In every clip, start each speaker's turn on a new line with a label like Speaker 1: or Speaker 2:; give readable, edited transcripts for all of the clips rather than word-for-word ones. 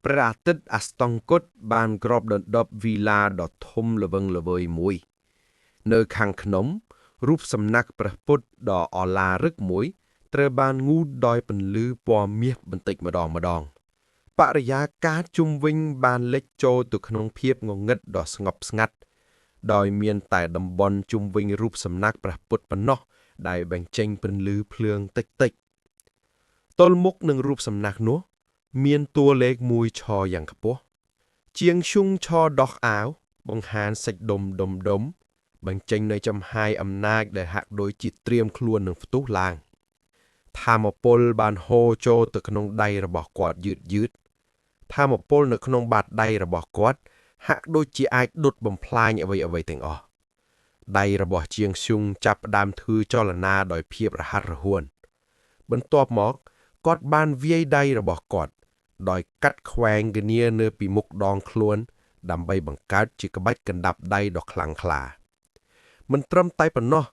Speaker 1: ព្រះអាទិត្យអាស្តង់គត់បានក្របដណ្ដប់វីឡាដ៏ធំល្វឹងល្វើយមួយនៅខាងក្នុងរូបសំណាកព្រះពុទ្ធដ៏អឡារឹកមួយត្រូវបានងូតដោយពន្លឺពណ៌មាសបន្តិចម្ដងបរិយាកាសជុំវិញបានលិចចូលទៅក្នុងភាពងងឹតដ៏ស្ងប់ស្ងាត់ដោយមានតែតំបន់ជុំវិញរូបសំណាកព្រះពុទ្ធប៉ុណ្ណោះដែលបញ្ចេញពន្លឺភ្លើងតិចៗទល់មុខនឹងរូបសំណាកនោះមានតួលេខមួយឈរយ៉ាងខ្ពស់ជាងឈុងឈរដោះអាវបង្ហាញសាច់ដុំបញ្ចេញនៅចំហាយអំណាចដែលហាក់ដូចជាត្រៀមខ្លួននឹងផ្ទុះឡើងថាមពលបានហូរចូលទៅក្នុងដៃរបស់គាត់យឺតថាមពលនៅក្នុងបាតដៃរបស់គាត់ហាក់ដូចជាអាចដុតបំផ្លាញអ្វីទាំងអស់ដៃរបស់ជាងឈុងចាប់ផ្ដើមធ្វើចលនាដោយភាពរហ័សរហួនបន្ទាប់មកគាត់បានវាយដៃរបស់គាត់ដោយកាត់ខ្វែងគ្នានៅពីមុខដងខ្លួនដើម្បីបង្កើតជាក្បាច់កណ្ដាប់ដៃដ៏ខ្លាំងក្លាមិនត្រឹមតែប៉ុណ្ណោះ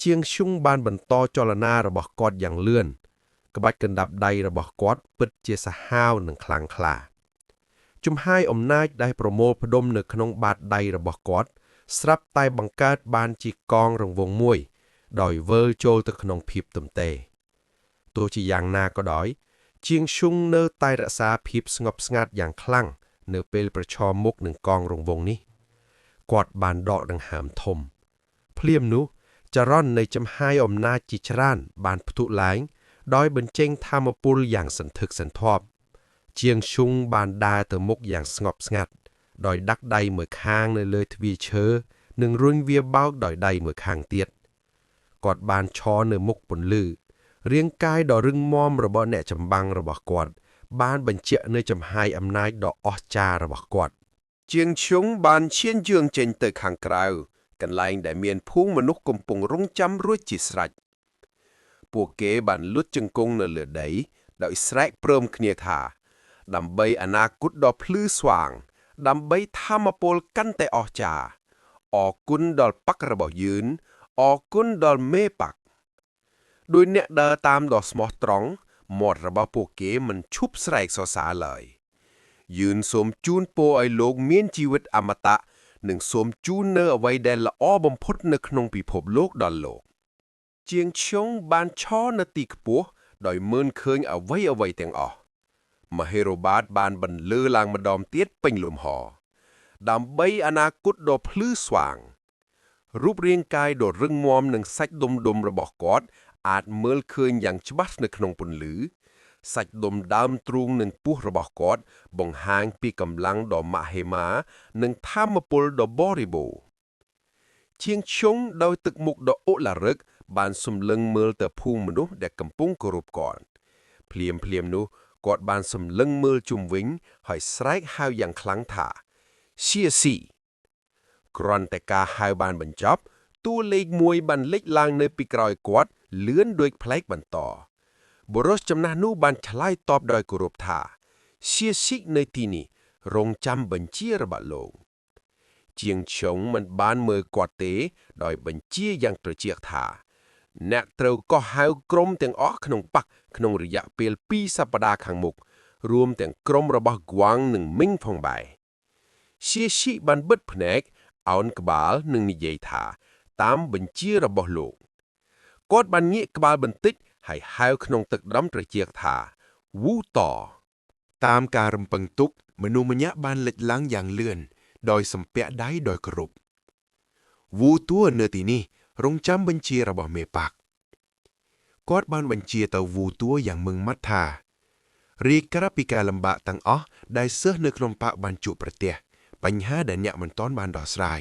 Speaker 1: ជាងឈុងបានបន្តចលនារបស់គាត់យ៉ាងលឿនក្បាច់កណ្ដាប់ដៃរបស់គាត់ពិតជាសាហាវនិងខ្លាំងក្លាជំហាយអំណាចដែលប្រមូលផ្ដុំនៅក្នុងបាតដៃរបស់គាត់ស្រាប់តែបង្កើតបានជាកងរង្វង់មួយដោយវិលចូលទៅក្នុងភាពទំទេទោះជាយ៉ាងណាក៏ដោយជាងឈុងនៅតែរក្សាភាពស្ងប់ស្ងាត់យ៉ាងខ្លាំងនៅពេលប្រឈមមុខនឹងកងរង្វង់នេះគាត់បានដកដង្ហើមធំភ្លាមនោះចរន្តនៃចំហាយអំណាចជាច្រើនបានផ្ទុះឡើងដោយបញ្ចេញថាមពលយ៉ាងសន្ធឹកសន្ធាប់ជាងឈុងបានដើរទៅមុខយ៉ាងស្ងប់ស្ងាត់ដោយដាក់ដៃមួយខាងនៅលើទ្វារឈើនិងរុញវាបោកដោយដៃមួយខាងទៀតគាត់បានឈរនៅមុខពន្លឺរាងកាយដ៏រឹងមាំរបស់អ្នកចម្បាំងរបស់គាត់បានបញ្ជាក់នូវចំហាយអំណាចដ៏អស្ចារ្យរបស់គាត់ជាងឈុងបានឈានជើងចេញទៅខាងក្រៅកន្លែងដែលមានភូមិមនុស្សកំពុងរង់ចាំរួចជាស្រេចពួកគេបានលុតជង្គង់នៅលើដីដោយស្រែកព្រមគ្នាថាដើម្បីអនាគតដ៏ភ្លឺស្វាងដើម្បីថាមពលកាន់តែអស្ចារ្យអរគុណដល់បក្សរបស់យើងអរគុណដល់មេបក្សដោយអ្នកដើរតាមដ៏ស្មោះត្រង់មាត់របស់ពួកគេមិនឈប់ស្រែកសរសើរឡើយយើងសូមជូនពរឲ្យលោកមានជីវិតអមតៈនិងសូមជូននៅអ្វីដែលល្អបំផុតនៅក្នុងពិភពលោកដល់លោកជាងឈុងបានឈរនៅទីខ្ពស់ដោយមើលឃើញអ្វីទាំងអស់មហេរបាទបានបន្លឺឡើងម្ដងទៀតពេញលំហដើម្បីអនាគតដ៏ភ្លឺស្វាងរូបរាងកាយដ៏រឹងមាំនិងសាច់ដុំរបស់គាត់អាចមើលឃើញយ៉ាងច្បាស់នៅក្នុងពន្លឺសាច់ដុំដើមទ្រូងនិងពោះរបស់គាត់បង្ហាញពីកម្លាំងដ៏មហិមានិងថាមពលដ៏បរិបូរណ៍ជាងឈុងដោយទឹកមុខដ៏អូឡារឹកបានសម្លឹងមើលទៅភូមិមនុស្សដែលកំពុងគោរពគាត់ភ្លាមនោះគាត់បានសម្លឹងមើលជុំវិញហើយស្រែកហៅយ៉ាងខ្លាំងថាសៀស៊ីគ្រាន់តែការហៅបានបញ្ចប់តួលេខមួយបានលេចឡើងនៅពីក្រោយគាត់លឿនដូចផ្លែកបន្តបុរសចំណាស់នោះបានឆ្លើយតបដោយគោរពថាសៀស៊ីនៅទីនេះរងចាំបញ្ជារបស់លោកជាងឈុងមិនបានមើលគាត់ទេដោយបញ្ជាយ៉ាងត្រជាក់ថាអ្នកត្រូវកោះហៅក្រុមទាំងអស់ក្នុងបកក្នុងរយៈពេល2សប្តាហ៍ខាងមុខរួមទាំងក្រុមរបស់ហ្គាំងនិងមីងផងដែរសៀស៊ីបានបិទភ្នែកអោនក្បាលនិងនិយាយថាតាមបញ្ជារបស់លោកគាត់បានងាកក្បាលបន្តិចហើយហៅក្នុងទឹកដមត្រជាក់ថាវូតតាមការរំពឹងទុកមនុស្សម្នាក់បានលេចឡើងយ៉ាងលឿនដោយសំពាក់ដៃដោយគោរពវូតួនៅទីនេះរងចាំបញ្ជារបស់មេបកគាត់បានបញ្ជាទៅវូតួយ៉ាងម៉ឺងម៉ាត់ថារាយការណ៍ពីការលំបាកទាំងអស់ដែលសិស្សនៅក្នុងបកបានជួបប្រទះបញ្ហាដែលអ្នកមិនទាន់បានដោះស្រាយ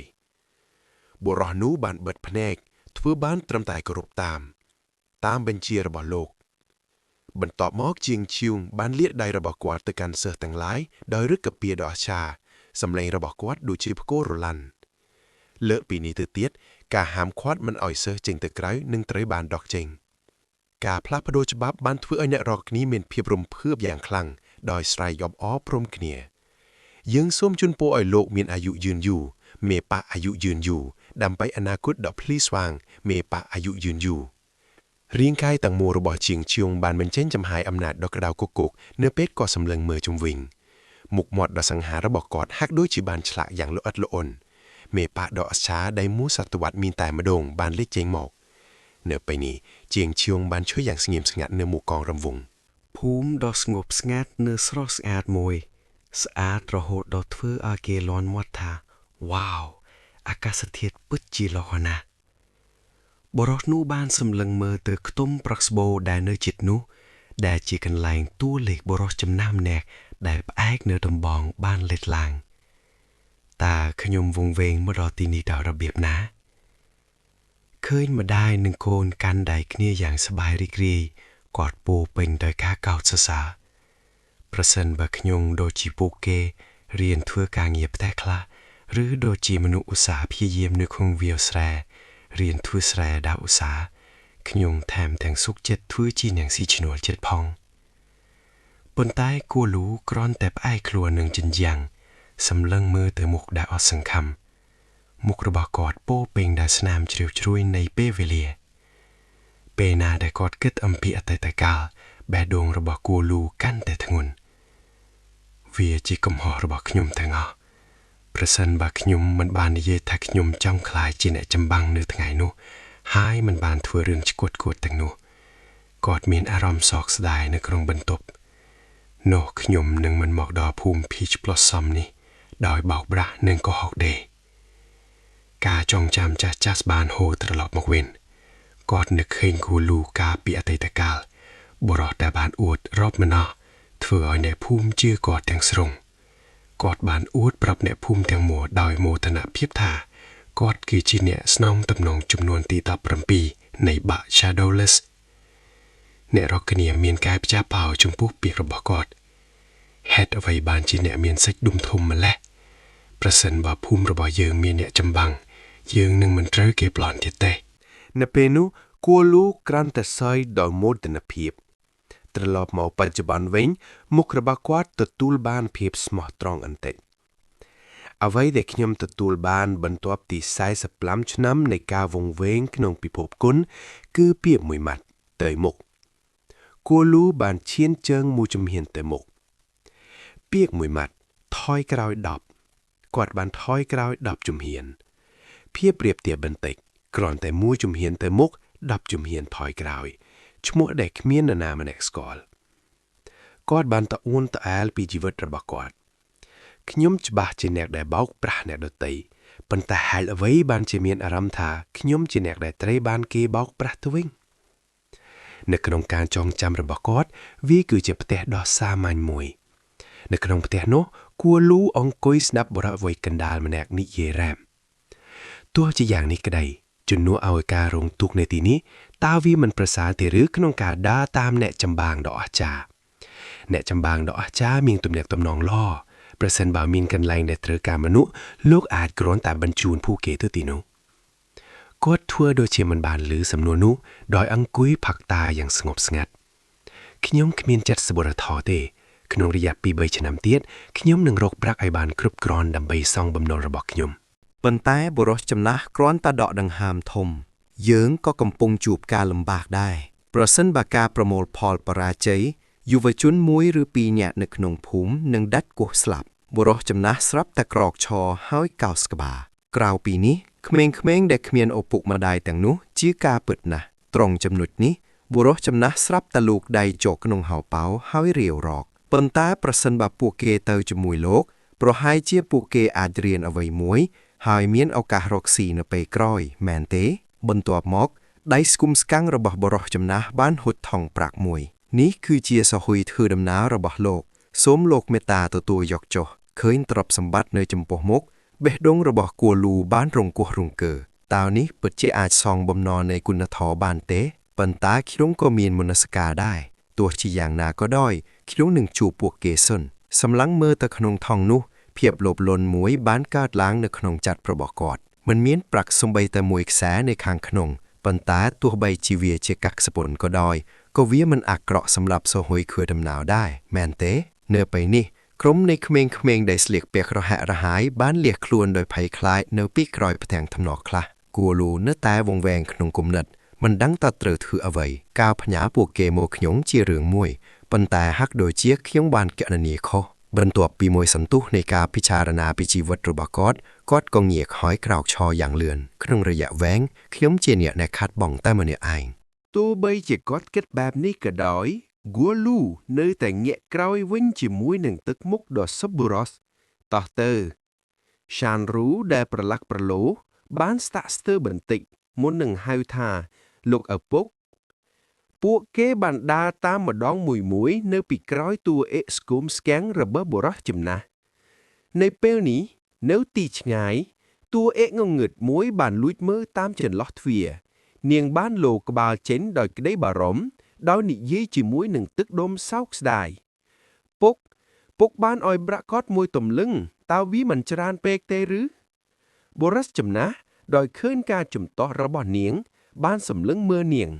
Speaker 1: បុរសនោះបានបិទភ្នែកធ្វើបានត្រឹមតែគោរពតាមបញ្ជារបស់លោកបន្ទាប់មកជាងឈៀងបានលាតដៃរបស់គាត់ទៅកាន់សិស្សទាំងឡាយដោយរឹកកាពីដ៏អស្ចារ្យសម្លេងរបស់គាត់ដូចជាផ្គររឡាន់លើកពីនេះទៅទៀតការហាមឃាត់មិនឲ្យសិស្សចេញទៅក្រៅនឹងត្រូវបានដកចេញការផ្លាស់ប្ដូរច្បាប់បានធ្វើឲ្យអ្នករាល់គ្នាមានភាពរំភើបយ៉ាងខ្លាំងដោយស្រែកយ៉ាប់អរព្រមគ្នាយើងសូមជូនពរឲ្យលោកមានអាយុយឺនយូរមេបកអាយុយឺនយូរដើម្បីអនាគតដ៏ភ្លឺស្វាងមេបកអាយុយឺនយូររាងកាយទាំងមូលរបស់ជាងឈៀងបានបញ្ចេញចំហាយអំណាចដ៏ក្តៅគគុកនៅពេលគាត់សម្លឹងមើលជុំវិញ
Speaker 2: មុខមាត់ដ៏សង្ហារបស់គាត់ហាក់ដូចជាបានឆ្លាក់យ៉ាងល្អិតល្អន់មេប៉ាដ៏អស្ចារ្យដែលមួយសតវត្សមានតែម្ដងបានលេចចេញមកនៅពេលនេះជាងឈៀងបានជួយយ៉ាងស្ងៀមស្ងាត់នៅមុខកងរំវង់ភូមិដ៏ស្ងប់ស្ងាត់នៅស្រស់ស្អាតមួយស្អាតរហូតដល់ធ្វើឲ្យគេលាន់មាត់ថាវ៉ាវអាកាសធាតុពិតជាល្អណាស់បរិសនោះបានសម្លឹងមើលទៅខ្ទមប្រក់ស្បូរដែលនៅជិតនោះដែលជាកន្លែងតួលេខបរិសចំណាំម្នាក់ដែលផ្អែកនៅដំបងបានលេចឡើងតើខ្ញុំវង្វេងមកដល់ទីនេះដោយរបៀបណាឃើញម្ដាយនិងកូនកាន់ដៃគ្នាយ៉ាងសប្បាយរីករាយគាត់ពោពេញដោយការកោតសរសើរប្រសិនបើខ្ញុំដូចជាពួកគេរៀនធ្វើការងារផ្ទះខ្លះឬដូចជាមនុស្សឧស្សាហ៍ព្យាយាមនៅក្នុងវាលស្រែរៀនធ្វើស្រែដោយឧស្សាហ៍ខ្ញុំថែមទាំងសុខចិត្តធ្វើជាអ្នកស៊ីឈ្នួលចិត្តផងប៉ុន្តែគួលូគ្រាន់តែផ្អែកខ្លួននឹងជញ្ជាំងសម្លឹងមើលទៅមុខដែលអត់សង្ឃឹមមុខរបស់គាត់ពោពេញដោយស្នាមជ្រាវជ្រួយនៃពេលវេលាពេលណាដែលគាត់គិតអំពីអតីតកាលបេះដូងរបស់គួលូកាន់តែធ្ងន់វាជាកំហុសរបស់ខ្ញុំទាំងអស់ប្រសិនបើខ្ញុំមិនបាននិយាយថាខ្ញុំចង់ក្លាយជាអ្នកចម្បាំងនៅថ្ងៃនោះហើយមិនបានធ្វើរឿងឈួតគួតទាំងនោះគាត់មានអារម្មណ៍សោកស្ដាយនៅក្នុងបន្ទប់នោះខ្ញុំនឹងមិនមកដល់ភូមិ Peach Blossom នេះដោយបោកប្រាស់និងកុហកទេការចងចាំចាស់បានហូរត្រឡប់មកវិញគាត់នឹកឃើញគូលូកាលពីអតីតកាលបរិសដែលបានអួតរាប់មិនអស់ធ្វើឲ្យអ្នកភូមិជឿគាត់ទាំងស្រុងគាត់បានអួតប្រាប់អ្នកភូមិទាំងមូលដោយមោទនភាពថាគាត់គឺជាអ្នកស្នងតំណងចំនួនទី17នៃបាក់ Shadowless អ្នករកគ្នាមានការផ្ចាបោចំពោះពាក្យរបស់គាត់ហេតុអ្វីបានជាអ្នកមានសិទ្ធិដុំធំម្ល៉េះប្រសិនបើភូមិរបស់យើងមានអ្នកចម្បាំងយើងនឹងមិនត្រូវគេប្លន់ទៀតទេនៅពេលនោះគួលូក្រាន់តែសើយដោយមោទនភាពត្រឡប់មកបច្ចុប្បន្នវិញមុខរបស់គាត់ទទួលបានភាពស្មោះត្រង់បន្តិចអ្វីដែលខ្ញុំទទួលបានបន្ទាប់ពី45ឆ្នាំនៃការវង្វេងក្នុងពិភពគុណគឺពាក្យមួយម៉ាត់ទៅមុខគួលូបានឈានជើងមួយជំហានទៅមុខពាក្យមួយម៉ាត់ថយក្រោយ10គាត់បានថយក្រោយ10ជំហានភាពប្រៀបធៀបបន្តិចគ្រាន់តែមួយជំហានទៅមុខ10ជំហានថយក្រោយឈ្មោះដែលគ្មាននរណាម្នាក់ស្គាល់គាត់បានត្អូញត្អែរពីជីវិតរបស់គាត់ខ្ញុំច្បាស់ជាអ្នកដែលបោកប្រាស់អ្នកដទៃប៉ុន្តែហេតុអ្វីបានជាមានអារម្មណ៍ថាខ្ញុំជាអ្នកដែលត្រូវបានគេបោកប្រាស់ទៅវិញនៅក្នុងការចងចាំរបស់គាត់វាគឺជាផ្ទះដ៏សាមញ្ញមួយនៅក្នុងផ្ទះនោះគួលូអង្គុយស្ដាប់បុរសវ័យកណ្ដាលម្នាក់និយាយរ៉ាមទោះជាយ៉ាងនេះក្តីជំនួសឲ្យការរងទុក្ខនៅទីនេះតើវាមិនប្រសើរទេឬក្នុងការដើរតាមអ្នកចម្បាំងដ៏អស្ចារ្យអ្នកចម្បាំងដ៏អស្ចារ្យមានទំនាក់ទំនងល្អប្រសិនបើមានកន្លែងដែលត្រូវការមនុស្សលោកអាចគ្រាន់តែបញ្ជូនពួកគេទៅទីនោះគាត់ធ្វើដូចជាមិនបានឮសំណួរនោះដោយអង្គុយផឹកតាយ៉ាងស្ងប់ស្ងាត់ខ្ញុំគ្មានចិត្តសប្បុរសធម៌ទេក្នុងរយៈ2 3ឆ្នាំទៀតខ្ញុំនឹងរកប្រាក់ឲ្យបានគ្រប់គ្រាន់ដើម្បីសងបំណុលរបស់ខ្ញុំ
Speaker 3: ប៉ុន្តែបុរសចំណាស់គ្រាន់តែដកដង្ហើមធំយើងក៏កំពុងជួបការលំបាកដែរប្រសិនបើការប្រមូលផលបរាជ័យយុវជន1ឬ2នាក់នៅក្នុងភូមិនឹងដាច់គោះស្លាប់បុរសចំណាស់ស្រាប់តែក្រោកឈរហើយកោសក្បាលក្រៅពីនេះក្មេងៗដែលគ្មានឪពុកម្ដាយទាំងនោះជាការពិតណាស់ត្រង់ចំណុចនេះបុរសចំណាស់ស្រាប់តែលោកដៃចុះក្នុងហៅប៉ៅហើយរាវរកប៉ុន្តែប្រសិនបើពួកគេទៅជាមួយលោកប្រហែលជាពួកគេអាចរៀនអ្វីមួយហើយមានឱកាសរកស៊ីនៅពេលក្រោយមែនទេបន្ទាប់មកដៃស្គុំស្កាំងរបស់បុរសចំណាស់បានហុចថង់ប្រាក់មួយនេះគឺជាសហុយធ្វើដំណើររបស់លោកសូមលោកមេត្តាទទួលយកចុះឃើញទ្រព្យសម្បត្តិនៅចំពោះមុខបេះដូងរបស់គួលូបានរង្គោះរង្គើតើនេះពិតជាអាចសងបំណុលនៃគុណធម៌បានទេប៉ុន្តែខ្ញុំក៏មានមនសិការដែរទោះជាយ៉ាងណាក៏ដោយខ្ញុំនឹងជួបពួកគេសិនសម្លឹងមើលទៅក្នុងថង់នោះភាពលោភលន់មួយបានកើតឡើងនៅក្នុងចិត្តរបស់គាត់មិនមានប្រាក់សំបីតែមួយខ្សែនៅខាងក្នុងប៉ុន្តែទោះបីជាវាជាកាក់សពុនក៏ដោយក៏វាមិនអាក្រក់សម្រាប់សហុយខឿដំណើរដែរមែនទេនៅពេលនេះក្រុមនៃក្មេងៗដែលស្លៀកពាក់រហ័សរហាយបានលះខ្លួនដោយភ័យខ្លាចនៅពីក្រោយផ្ទាំងថ្មខ្លះគួលូនៅតែវង្វេងក្នុងគំនិតមិនដឹងតើត្រូវធ្វើអ្វីការផ្ញើពួកគេមកខ្ញុំជារឿងមួយប៉ុន្តែហាក់ដូចជាខ្ញុំបានគណនាខុស បន្ទាប់ពីមួយសន្ទុះនៃការពិចារណាពីជីវិតរបស់គាត់ក៏ងាកហើយក្រោកឈរយ៉ាងលឿនក្នុងរយៈវែងខ្ញុំជាអ្នកដែលខាត់បងតែម្នាក់ឯង
Speaker 1: ទោះបីជាគាត់គិតបែបនេះក៏ដោយ Guolu នៅតែងាកក្រោយវិញជាមួយនឹងទឹកមុខដ៏សប្បុរសតោះទៅ Shanru ដែលប្រឡាក់ប្រឡូបានស្តាក់ស្ទើរបន្តិចមុននឹងហៅថាលោកឪពុកពួកគេបានដើរតាមម្ដងមួយនៅពីក្រោយតួអេស្គមស្គាំងរបស់បុរសចំណាស់នៅពេលនេះនៅទីឆ្ងាយតួអេងងឹតមួយបានលួចមើលតាមចន្លោះទ្វារនាងបានលោក្បាលចេញដោយក្តីបារម្ភដោយនិយាយជាមួយនឹងទឹកដុំសោកស្ដាយពុកបានឲ្យប្រាក់គាត់មួយទម្លឹងតើវាមិនច្រើនពេកទេឬបុរសចំណាស់ដោយឃើញការជំទាស់របស់នាងបានសម្លឹងមើលនាង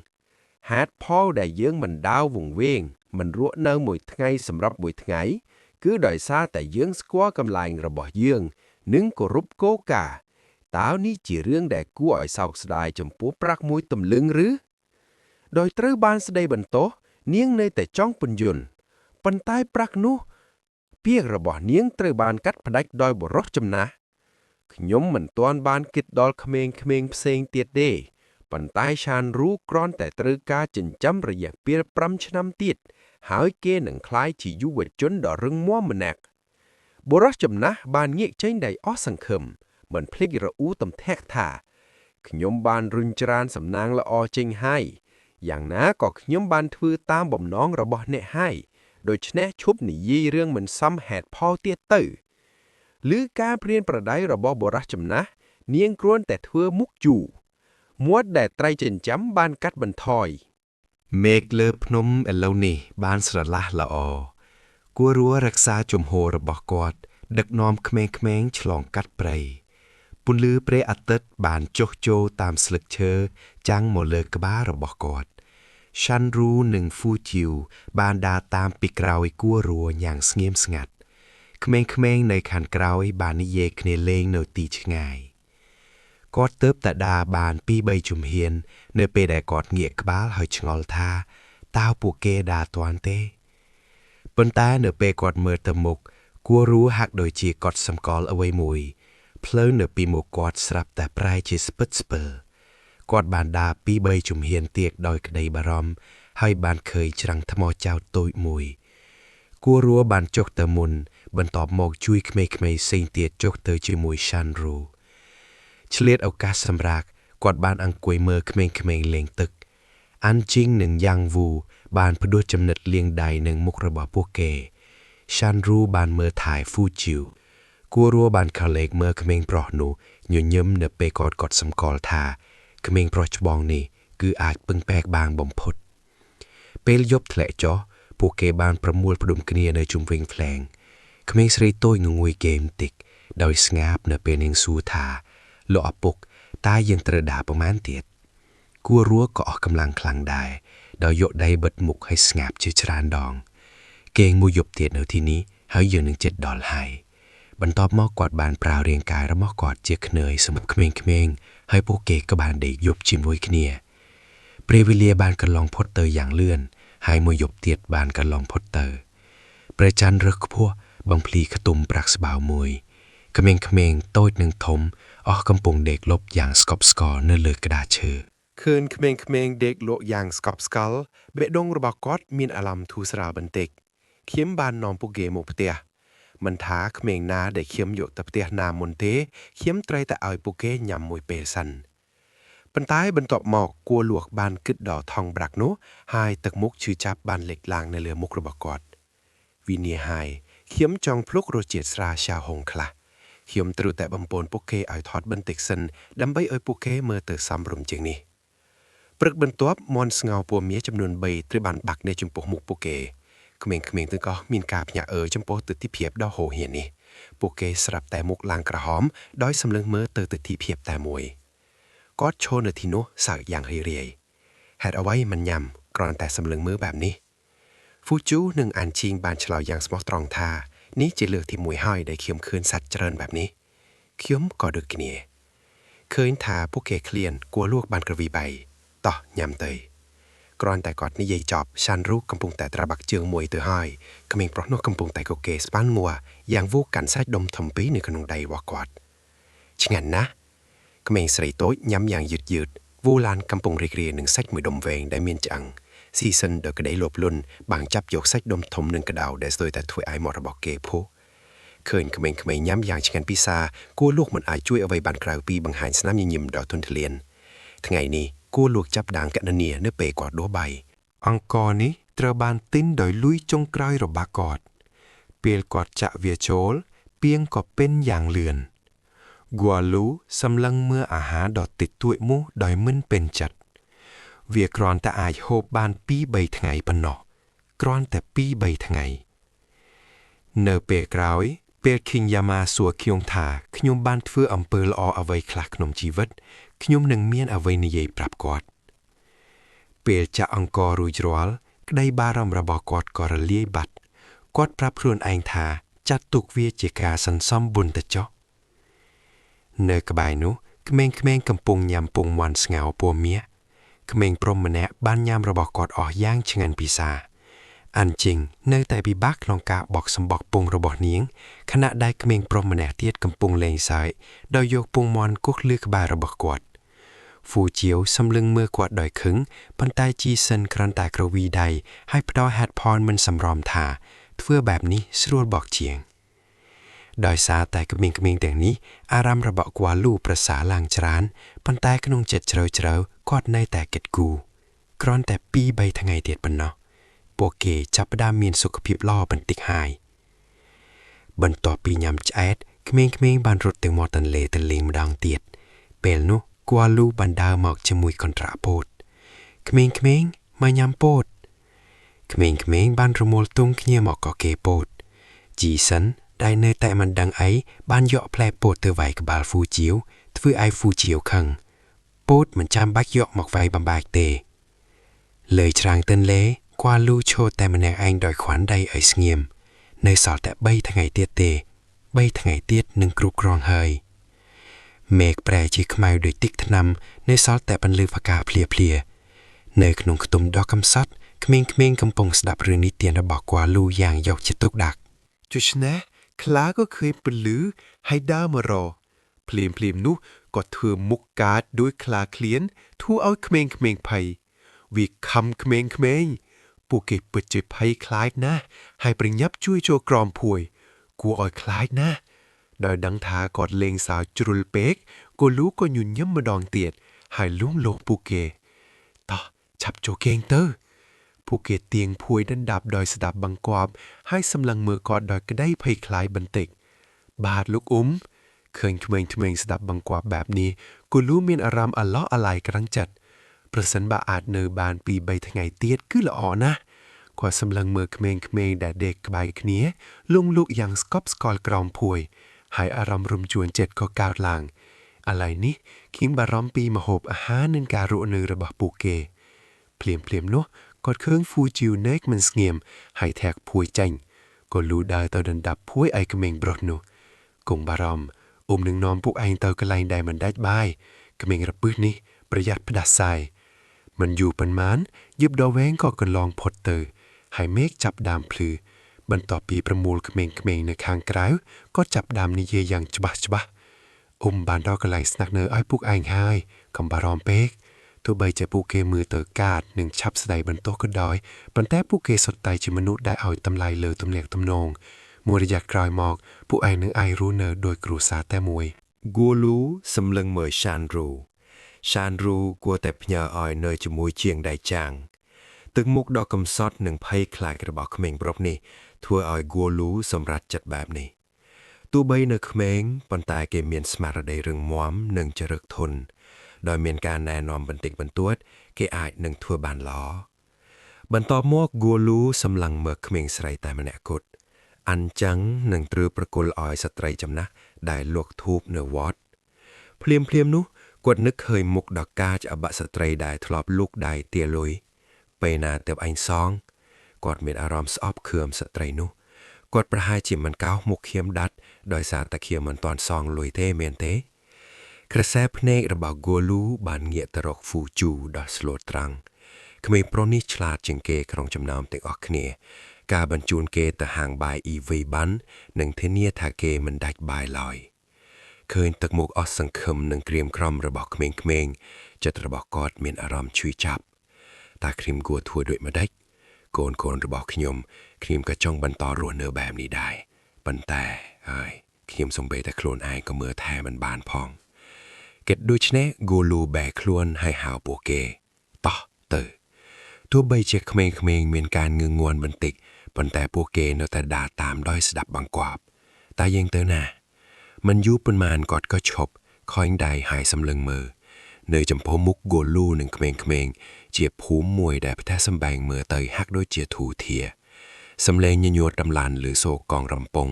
Speaker 1: ហេតុផលដែលយើងមិនដាវវង្វេងមិនរក់នៅមួយថ្ងៃសម្រាប់មួយថ្ងៃគឺដោយសារតែយើងស្គាល់កម្លែងរបស់យើងនិងគោរពគោលការណ៍តើនេះជារឿងដែលគួរឲ្យសោកស្ដាយចំពោះប្រាក់មួយទម្លឹងឬដោយត្រូវបានស្ដីបន្ទោសនាងនៅតែចង់ពន្យល់ប៉ុន្តែប្រាក់នោះពាក្យរបស់នាងត្រូវបានកាត់ផ្ដាច់ដោយបុរសចំណាស់ខ្ញុំមិនទាន់បានគិតដល់ក្មេងៗផ្សេងទៀតទេប៉ុន្តែឆានរូគ្រាន់តែត្រូវការចិញ្ចឹមរយៈពេល5ឆ្នាំទៀតហើយគេនឹងក្លាយជាយុវជនដ៏រឹងមាំម្នាក់បុរសចំណាស់បានងាកចេញដោយអស់សង្ឃឹមមិនភ្លេចរអ៊ូទំធាក់ថាខ្ញុំបានរុញច្រានសំណាងល្អចេញហើយយ៉ាងណាក៏ខ្ញុំបានធ្វើតាមបំណងរបស់អ្នកហើយដូច្នេះឈប់និយាយរឿងមិនសមហេតុផលទៀតទៅឬការព្រានប្រដៅរបស់បុរសចំណាស់នាងគ្រាន់តែធ្វើមុខជូរមាត់ដែលត្រីចិញ្ចឹមបានកាត់បន្ថយ
Speaker 3: មេឃលើភ្នំឥឡូវនេះបានស្រឡះល្អគួររួររក្សាជំហររបស់គាត់ដឹកនាំក្មេងៗឆ្លងកាត់ព្រៃពន្លឺព្រះអាទិត្យបានចុះចូលតាមស្លឹកឈើចាំងមកលើក្បាលរបស់គាត់ឆាន់រូនិងហ្វូជីវបានដើរតាមពីក្រោយគួររួយ៉ាងស្ងៀមស្ងាត់ក្មេងៗនៅខាងក្រោយបាននិយាយគ្នាលេងនៅទីឆ្ងាយគាត់ទើបតែដើរបាន 2-3 ជំហាននៅពេលដែលគាត់ងាកក្បាលហើយឆ្ងល់ថាតើពួកគេដើរទាន់ទេប៉ុន្តែនៅពេលគាត់មើលទៅមុខគួររួហាក់ដូចជាគាត់សម្គាល់អ្វីមួយផ្លូវនៅពីមុខគាត់ស្រាប់តែប្រែជាស្ពិតស្ពិលគាត់បានដើរ 2-3 ជំហានទៀតដោយក្តីបារម្ភហើយបានឃើញច្រាំងថ្មចោតតូចមួយគួររួបានចុះទៅមុនបន្ទាប់មកជួយក្មេងៗផ្សេងទៀតចុះទៅជាមួយឆាន់រូឆ្លៀតឱកាសសម្រាប់គាត់បានអង្គុយមើលក្មេងៗលេងទឹកអាន់ជីងនិងយ៉ាងវូបានផ្ដួចចំណិតលាងដៃនឹងមុខរបស់ពួកគេឆាន់រូបានមើលថែហ្វូជីវគួររួបានខលេកមើលក្មេងប្រុសនោះញញឹមនៅពេលគាត់សម្គាល់ថាក្មេងប្រុសច្បងនេះគឺអាចពឹងពាក់បានបំផុតពេលយប់ធ្លាក់ចុះពួកគេបានប្រមូលផ្ដុំគ្នានៅជុំវិញផ្លែងក្មេងស្រីតូចងងុយហ្គេមតិចដោយស្ងាប់នៅពេលនាងសួរថាលោកឪពុកតើយើងត្រូវដើរប្រមាណទៀតគួររួក៏អស់កម្លាំងខ្លាំងដែរដោយយកដៃបិទមុខឲ្យស្ងាត់ជាច្រើនដងគេងមួយយប់ទៀតនៅទីនេះហើយយើងនឹងជិតដល់ហើយបន្ទាប់មកគាត់បានប្រើរាងកាយរបស់គាត់ជាខ្នើយសម្រាប់ក្មេងៗហើយពួកគេក៏បានដេកយប់ជាមួយគ្នាពេលវេលាបានកន្លងផុតទៅយ៉ាងលឿនហើយមួយយប់ទៀតបានកន្លងផុតទៅព្រះច័ន្ទរឹសខ្ពស់បំភ្លីខ្ទុំប្រាក់ស្បៅមួយក្មេងៗតូចនិងធំអស់កំពុងដេកលប់យ៉ាងស្កប់ស្កល់នៅលើក្តារឈើឃើញក្មេងៗដេកលក់យ៉ាងស្កប់ស្កល់បេះដូងរបស់គាត់មានអារម្មណ៍ធូរស្រាលបន្តិចខ្ញុំបាននាំពួកគេមកផ្ទះមិនថាក្មេងណាដែលខ្ញុំយកទៅផ្ទះណាមុនទេខ្ញុំត្រូវតែឲ្យពួកគេញ៉ាំមួយពេលសិនប៉ុន្តែបន្ទាប់មកគួរលួកបានគិតដល់ថងប្រាក់នោះហើយទឹកមុខឈឺចាប់បានលេចឡើងនៅលើមុខរបស់គាត់វិនាហើយខ្ញុំចង់ភ្លុករសជាតិស្រាឆាហុងខ្លះខ្ញុំត្រូវតែបំពន់ពួកគេឲ្យថតបន្តិចសិនដើម្បីឲ្យពួកគេមើលទៅសមរម្យជាងនេះព្រឹកបន្ទាប់មន់ស្ងោពណ៌មាសចំនួន3ត្រូវបានបាក់នៅចំពោះមុខពួកគេក្មេងៗទាំងអស់មានការភ្ញាក់ចំពោះទិដ្ឋិភាពដ៏ហូរហៀននេះពួកគេស្រាប់តែមុខឡើងក្រហមដោយសម្លឹងមើលទៅទិដ្ឋិភាពតែមួយគាត់ឈរនៅទីនោះសើចយ៉ាងរីករាយហេតុអ្វីមិនញ៉ាំគ្រាន់តែសម្លឹងមើលបែបនេះហ្វូជូនិងអានជីងបានឆ្លើយយ៉ាងស្មោះត្រង់ថានេះជាលើកទី1ហើយដែលខ្ញុំឃើញសត្វច្រើនបែបនេះខ្ញុំក៏ដូចគ្នាឃើញថាពួកគេឃ្លានគួរលួកបានក្រវីបៃតោះញ៉ាំទៅ
Speaker 2: ក្រនតែគាត់និយាយចប់ឆានរូកំពុងតែត្រាបាក់ជើងមួយទៅហើយក្មេងប្រុសនោះកំពុងតែកកេស្ប៉ាន់ងัวយ៉ាងវូកាន់សាច់ដុំធំពីរនៅក្នុងដៃរបស់គាត់ឆ្ងាញ់ណាស់ក្មេងស្រីតូចញ៉ាំយ៉ាងយឺតវូឡានកំពុងរីករាយនឹងសាច់មួយដុំវែងដែលមានឆ្អឹងស៊ីសិនដល់ក្តីលោភលន់បាំងចាប់យកសាច់ដុំធំនឹងកដៅដែលស្ទើរតែធ្វើឲ្យមាត់របស់គេភោឃើញក្មេងៗញ៉ាំយ៉ាងឆ្ងាញ់ពិសាគួរលោកមិនអាចជួយអ្វីបានក្រៅពីបង្ហាញស្នាមញញឹមដ៏ទន់ធ្លានថ្ងៃនេះគួរលោកចាប់ដាងកណនីនៅពេលគាត់ដួសបាយអង្គរនេះត្រូវបានទិញដោយលុយចុងក្រោយរបស់គាត់ពេលគាត់ចាក់វាចូលពីងក៏ពេញយ៉ាងលឿនហ្គាលូសម្លឹងមើលអាហារដ៏តិចតួចមួយដោយមិនពេញចិត្តវាគ្រាន់តែអាចហូបបាន 2-3 ថ្ងៃប៉ុណ្ណោះគ្រាន់តែ 2-3 ថ្ងៃនៅពេលក្រោយពេលឃីងយ៉ាម៉ាសួរខៀងថាខ្ញុំបានធ្វើអំពើល្អអ្វីខ្លះក្នុងជីវិតខ្ញុំនឹងមានអ្វីនិយាយប្រាប់គាត់ពេលចាក់អង្គររួចរាល់ក្តីបារម្ភរបស់គាត់ក៏រលាយបាត់គាត់ប្រាប់ខ្លួនឯងថាចាត់ទុកវាជាការសន្សំបុណ្យទៅចុះនៅក្បែរនោះក្មេងៗកំពុងញ៉ាំពងមាន់ស្ងោរពណ៌មាសក្មេងប្រុសម្នាក់បានញ៉ាំរបស់គាត់អស់យ៉ាងឆ្ងាញ់ពិសាអានជីងនៅតែពិបាកក្នុងការបកសម្បកពងរបស់នាងខណៈដែលក្មេងប្រុសម្នាក់ទៀតកំពុងលេងសើចដោយយកពងមាន់គោះលើក្បាលរបស់គាត់ហ្វូជាវសម្លឹងមើលគាត់ដោយខឹងប៉ុន្តែជីសិនគ្រាន់តែក្រវីដៃហើយផ្ដល់ហេតុផលមិនសម្រម្យថាធ្វើបែបនេះស្រួលបកជាងដោយសារតែក្មេងៗទាំងនេះអារម្មណ៍របស់គួលូប្រសើរឡើងច្រើនប៉ុន្តែក្នុងចិត្តជ្រៅគាត់នៅតែគិតគូរគ្រាន់តែ 2-3 ថ្ងៃទៀតប៉ុណ្ណោះពួកគេចាប់ផ្ដើមមានសុខភាពល្អបន្តិចហើយបន្ទាប់ពីញ៉ាំឆ្អែតក្មេងៗបានរត់ទៅមាត់ទន្លេទៅលេងម្ដងទៀតពេលនោះគួលូបានដើរមកជាមួយកន្ត្រាក់ពោតក្មេងៗមកញ៉ាំពោតក្មេងៗបានរមូលទុំគ្នាមកកកេពោតជីសិនដែលនៅតែមិនដឹងអីបានយកផ្លែពោតទៅវាយក្បាលហ្វូជាវធ្វើឲ្យហ្វូជាវខឹងពោតមិនចាំបាច់យកមកវាយបំបែកទេលើច្រាំងទន្លេគួលូឈរតែម្នាក់ឯងដោយខ្វាន់ដៃឲ្យស្ងៀមនៅសល់តែ3ថ្ងៃទៀតទេ3ថ្ងៃទៀតនឹងគ្រប់គ្រាន់ហើយមេឃប្រែជាខ្មៅដោយទឹកថ្នាំនៅសល់តែពន្លឺផ្កាភ្លានៅក្នុងខ្ទមដ៏កំសត់ក្មេងៗកំពុងស្ដាប់រឿងនិទានរបស់គួលូយ៉ាងយកចិត្តទុកដាក់ជុះណាខ្លាក៏ឃើញពន្លឺហើយដើរមករភ្លាមនោះក៏ធ្វើមុខកាចដោយខ្លាឃ្លានធ្វើឲ្យក្មេងៗភ័យវាខំក្មេងៗពួកគេពិតជាភ័យខ្លាចណាស់ហើយប្រញាប់ជួយចូលក្រោមភួយគួរឲ្យខ្លាចណាស់ដោយដឹងថាគាត់លេងសើចជ្រុលពេកគូលូក៏ញញឹមម្ដងទៀតហើយលួងលោមពួកគេតោះឆាប់ចូលគេងទៅពួកគេទៀងភួយដណ្ដាប់ដោយស្ដាប់បង្គាប់ហើយសម្លឹងមើលគាត់ដោយក្តីភ័យខ្លាចបន្តិចបាទលោកឃើញក្មេងៗស្ដាប់បង្គាប់បែបនេះគូលូមានអារម្មណ៍អាឡោះអាល័យក្រាំងចិត្តប្រសិនបើអាចនៅបាន 2-3 ថ្ងៃទៀតគឺល្អណាស់គាត់សម្លឹងមើលក្មេងៗដែលដេកក្បែរគ្នាលងលូកយ៉ាងស្កប់ស្កល់ក្រោមភួយហើយអារម្មណ៍រំជួនចិត្តក៏កើតឡើងឥឡូវនេះគីងបារម្ភពីម្ហូបអាហារនិងការរស់នៅរបស់ពួកគេភ្លាមនោះគាត់ឃើញហ្វូជីវនៅមិនស្ងៀមហើយធាក់ភួយចាញ់ក៏លូដើរទៅដណ្ដាប់ភួយឲ្យក្មេងប្រុសនោះគង់បារម្ភនឹងនាំពួកឯងទៅកន្លែងដែលមិនដាច់បាយក្មេងរពឹសនេះប្រយ័ត្នផ្ដាសាយមិនយូរប៉ុន្មានយប់ដ៏វែងក៏កន្លងផុតទៅហើយមេឃចាប់ដើមភ្លឺបន្ទាប់ពីប្រមូលក្មេងៗនៅខាងក្រៅក៏ចាប់ដើមនិយាយយ៉ាងច្បាស់បានដល់កន្លែងស្នាក់នៅឲ្យពួកឯងហើយកុំបារម្ភពេកទោះបីជាពួកគេមើលទៅកាចនិងឆាប់ស្ដីបន្ទោសក៏ដោយប៉ុន្តែពួកគេសុទ្ធតែជាមនុស្សដែលឲ្យតម្លៃលើទំនាក់ទំនងមួយរយៈក្រោយមកពួកឯងនឹងអាចរស់នៅដោយគ្រួសារតែមួយហ្គូលូសម្លឹងមើលឆានរូគួរតែផ្ញើឲ្យនៅជាមួយជាងដៃចាងទឹកមុខដ៏កំសត់និងភ័យខ្លាចរបស់ក្មេងប្រុសនេះធ្វើឲ្យហ្គូលូសម្រេចចិត្តបែបនេះទោះបីនៅក្មេងប៉ុន្តែគេមានស្មារតីរឹងមាំនិងចរិតធន់ដោយមានការណែនាំបន្តិចបន្តួចគេអាចនឹងធ្វើបានល្អបន្ទាប់មកហ្គូលូសម្លឹងមើលក្មេងស្រីតែម្នាក់គត់អានចឹងនឹងត្រូវប្រគល់ឲ្យស្ត្រីចំណាស់ដែលលក់ធូបនៅវត្តភ្លាមនោះគាត់នឹកឃើញមុខដ៏កាចអបស្ត្រីដែលធ្លាប់លូកដៃទាលុយពេលណាទៅឯងសងគាត់មានអារម្មណ៍ស្អប់ខឿមស្ត្រីនោះគាត់ប្រហែលជាមិនកោសមុខខៀមដាត់ដោយសារតែខៀមមិនទាន់សងលុយទេមែនទេក្រសែភ្នែករបស់ហ្គូលូបានងាកទៅរកហ្វូជូដ៏ស្លូតត្រង់ ក្មេងប្រុសនេះឆ្លាតជាងគេក្នុងចំណោមទាំងអស់គ្នាការបញ្ជូនគេទៅហាងបាយអ៊ីវីបាននិងធានាថាគេមិនដាច់បាយឡើយឃើញទឹកមុខអស់សង្ឃឹមនិងក្រៀមក្រំរបស់ក្មេងៗចិត្តរបស់គាត់មានអារម្មណ៍ឈឺចាប់តែខ្ញុំគួរធ្វើដូចម្ដេចកូនរបស់ខ្ញុំក៏ចង់បន្តរស់នៅបែបនេះដែរប៉ុន្តែហើយខ្ញុំសំបីតែខ្លួនឯងក៏មើលថែមិនបានផងគិតដូច្នេះហ្គូលូបែកខ្លួនហើយហៅពួកគេតោះទៅទោះបីជាក្មេងៗមានការងឿងងាន់បន្តិចប៉ុន្តែពួកគេនៅតែដើរតាមដោយស្ដាប់បង្គាប់តែយើងទៅណាមិនយូរប៉ុន្មានគាត់ក៏ឈប់ខ້ອຍដៃហើយសម្លឹងមើលនៅចំពោះមុខហ្គូលូនិងក្មេងៗជាភូមិមួយដែលផ្ទះសម្បែងមើលទៅហាក់ដូចជាធូរធារសំឡេងញញួរដំឡានឬសូរកងរំពង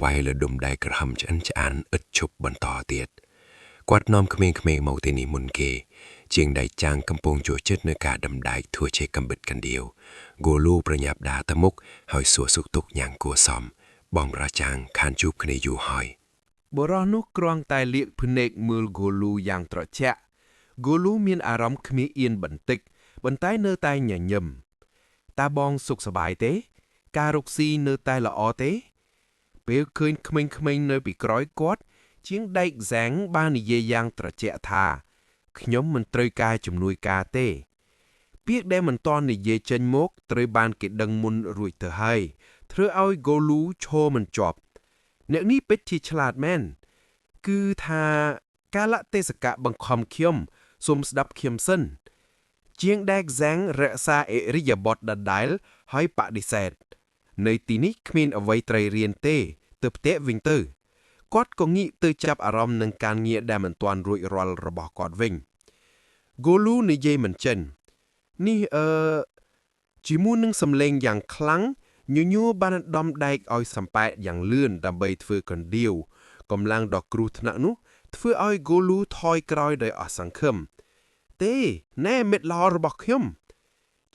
Speaker 2: វាយលើដុំដៃក្រហមឆ្អិនឆ្អានឥតឈប់បន្តទៀតគាត់នាំក្មេងៗមកទីនេះមុនគេជាងដៃចាំងកំពុងចូលចិត្តនៅការដំដែកធ្វើជាកំបិតកណ្ដៀវហ្គូលូប្រញាប់ដើរទៅមុខហើយសួរសុខទុក្ខយ៉ាងគួរសមបងរាចាំងខានជួបគ្នាយូរហើយ
Speaker 1: បុរសនោះគ្រាន់តែលាកភ្នែកមើលហ្គូលូយ៉ាងត្រជាក់ហ្គូលូមានអារម្មណ៍គ្មានអៀនបន្តិចប៉ុន្តែនៅតែញញឹមតើបងសុខសប្បាយទេការរកស៊ីនៅតែល្អទេពេលឃើញក្មេងៗនៅពីក្រោយគាត់ជាងដែកហ្សាំងបាននិយាយយ៉ាងត្រជាក់ថាខ្ញុំមិនត្រូវការជំនួយការទេពាក្យដែលមិនទាន់និយាយចេញមកត្រូវបានគេដឹងមុនរួចទៅហើយធ្វើឲ្យហ្គូលូឈរមិនជាប់អ្នកនេះពិតជាឆ្លាតមែនគឺថាកាលៈទេសកៈបង្ខំខ្ញុំសូមស្ដាប់ខ្ញុំសិនជាងដែកហ្សាំងរក្សាអិរិយាបថដដែលហើយបដិសេធនៅទីនេះគ្មានអ្វីត្រូវរៀនទេទៅផ្ទះវិញទៅគាត់ក៏ងាកទៅចាប់អារម្មណ៍នឹងការងារដែលមិនទាន់រួចរាល់របស់គាត់វិញហ្គូលូនិយាយមិនចេញនេះជាមួយនឹងសំឡេងយ៉ាងខ្លាំងញញួរបានដំដែកឲ្យសំប៉ែតយ៉ាងលឿនដើម្បីធ្វើកណ្ដៀវកម្លាំងដ៏គ្រោះថ្នាក់នោះធ្វើឲ្យហ្គូលូថយក្រោយដោយអស់សង្ឃឹមទេណែមិត្តល្អរបស់ខ្ញុំ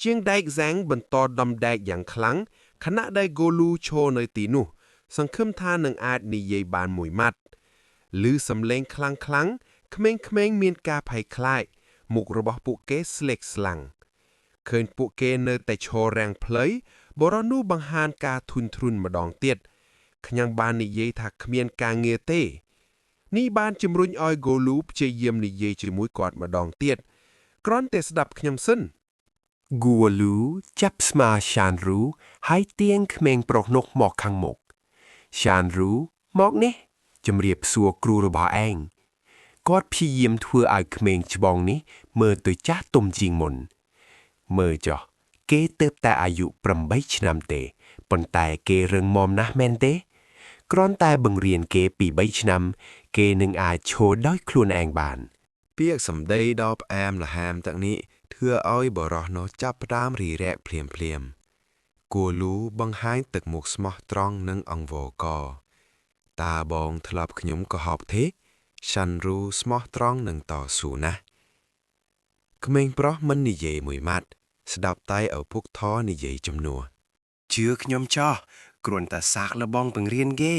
Speaker 1: ជាងដែកហ្សាំងបន្តដំដែកយ៉ាងខ្លាំងខណៈដែលហ្គូលូឈរនៅទីនោះសង្ឃឹមថានឹងអាចនិយាយបានមួយម៉ាត់ឮសំឡេងខ្លាំងក្មេងៗមានការភ័យខ្លាចមុខរបស់ពួកគេស្លេកស្លាំងឃើញពួកគេនៅតែឈររាំងផ្លូវបុរសនោះបង្ហាញការធុញទ្រាន់ម្ដងទៀតខ្ញុំបាននិយាយថាគ្មានការងារទេនេះបានជំរុញឲ្យហ្គូលូព្យាយាមនិយាយជាមួយគាត់ម្ដងទៀតគ្រាន់តែស្ដាប់ខ្ញុំសិន
Speaker 2: ហ្គូលូចាប់ស្មាឆានរូហើយទៀងក្មេងប្រុសនោះមកខាងមុខឆានរូមកនេះជំរាបសួរគ្រូរបស់ឯងគាត់ព្យាយាមធ្វើឲ្យក្មេងច្បងនេះមើលទៅចាស់ទុំជាងមុនមើលចុះគេទើបតែអាយុ8ឆ្នាំទេប៉ុន្តែគេរឹងមាំណាស់មែនទេគ្រាន់តែបង្រៀនគេពី3ឆ្នាំគេនឹងអាចឈរដោយខ្លួនឯងបាន
Speaker 1: ពាក្យសម្ដីដ៏ផ្អែមល្ហែមទាំងនេះធ្វើឲ្យបរិសនោះចាប់ផ្ដើមរីរែកភ្លាមគួលូបង្ហាញទឹកមុខស្មោះត្រង់និងអង្វរកតាបងធ្លាប់ខ្ញុំក៏ហប់ទេឆាន់រូស្មោះត្រង់និងតស៊ូណាស់ក្មេងប្រុសមិននិយាយមួយម៉ាត់ស្ដាប់តែឪពុកធរនិយាយជំនួស
Speaker 2: ជឿខ្ញុំចោះគ្រាន់តែសាកលបងបង្រៀនគេ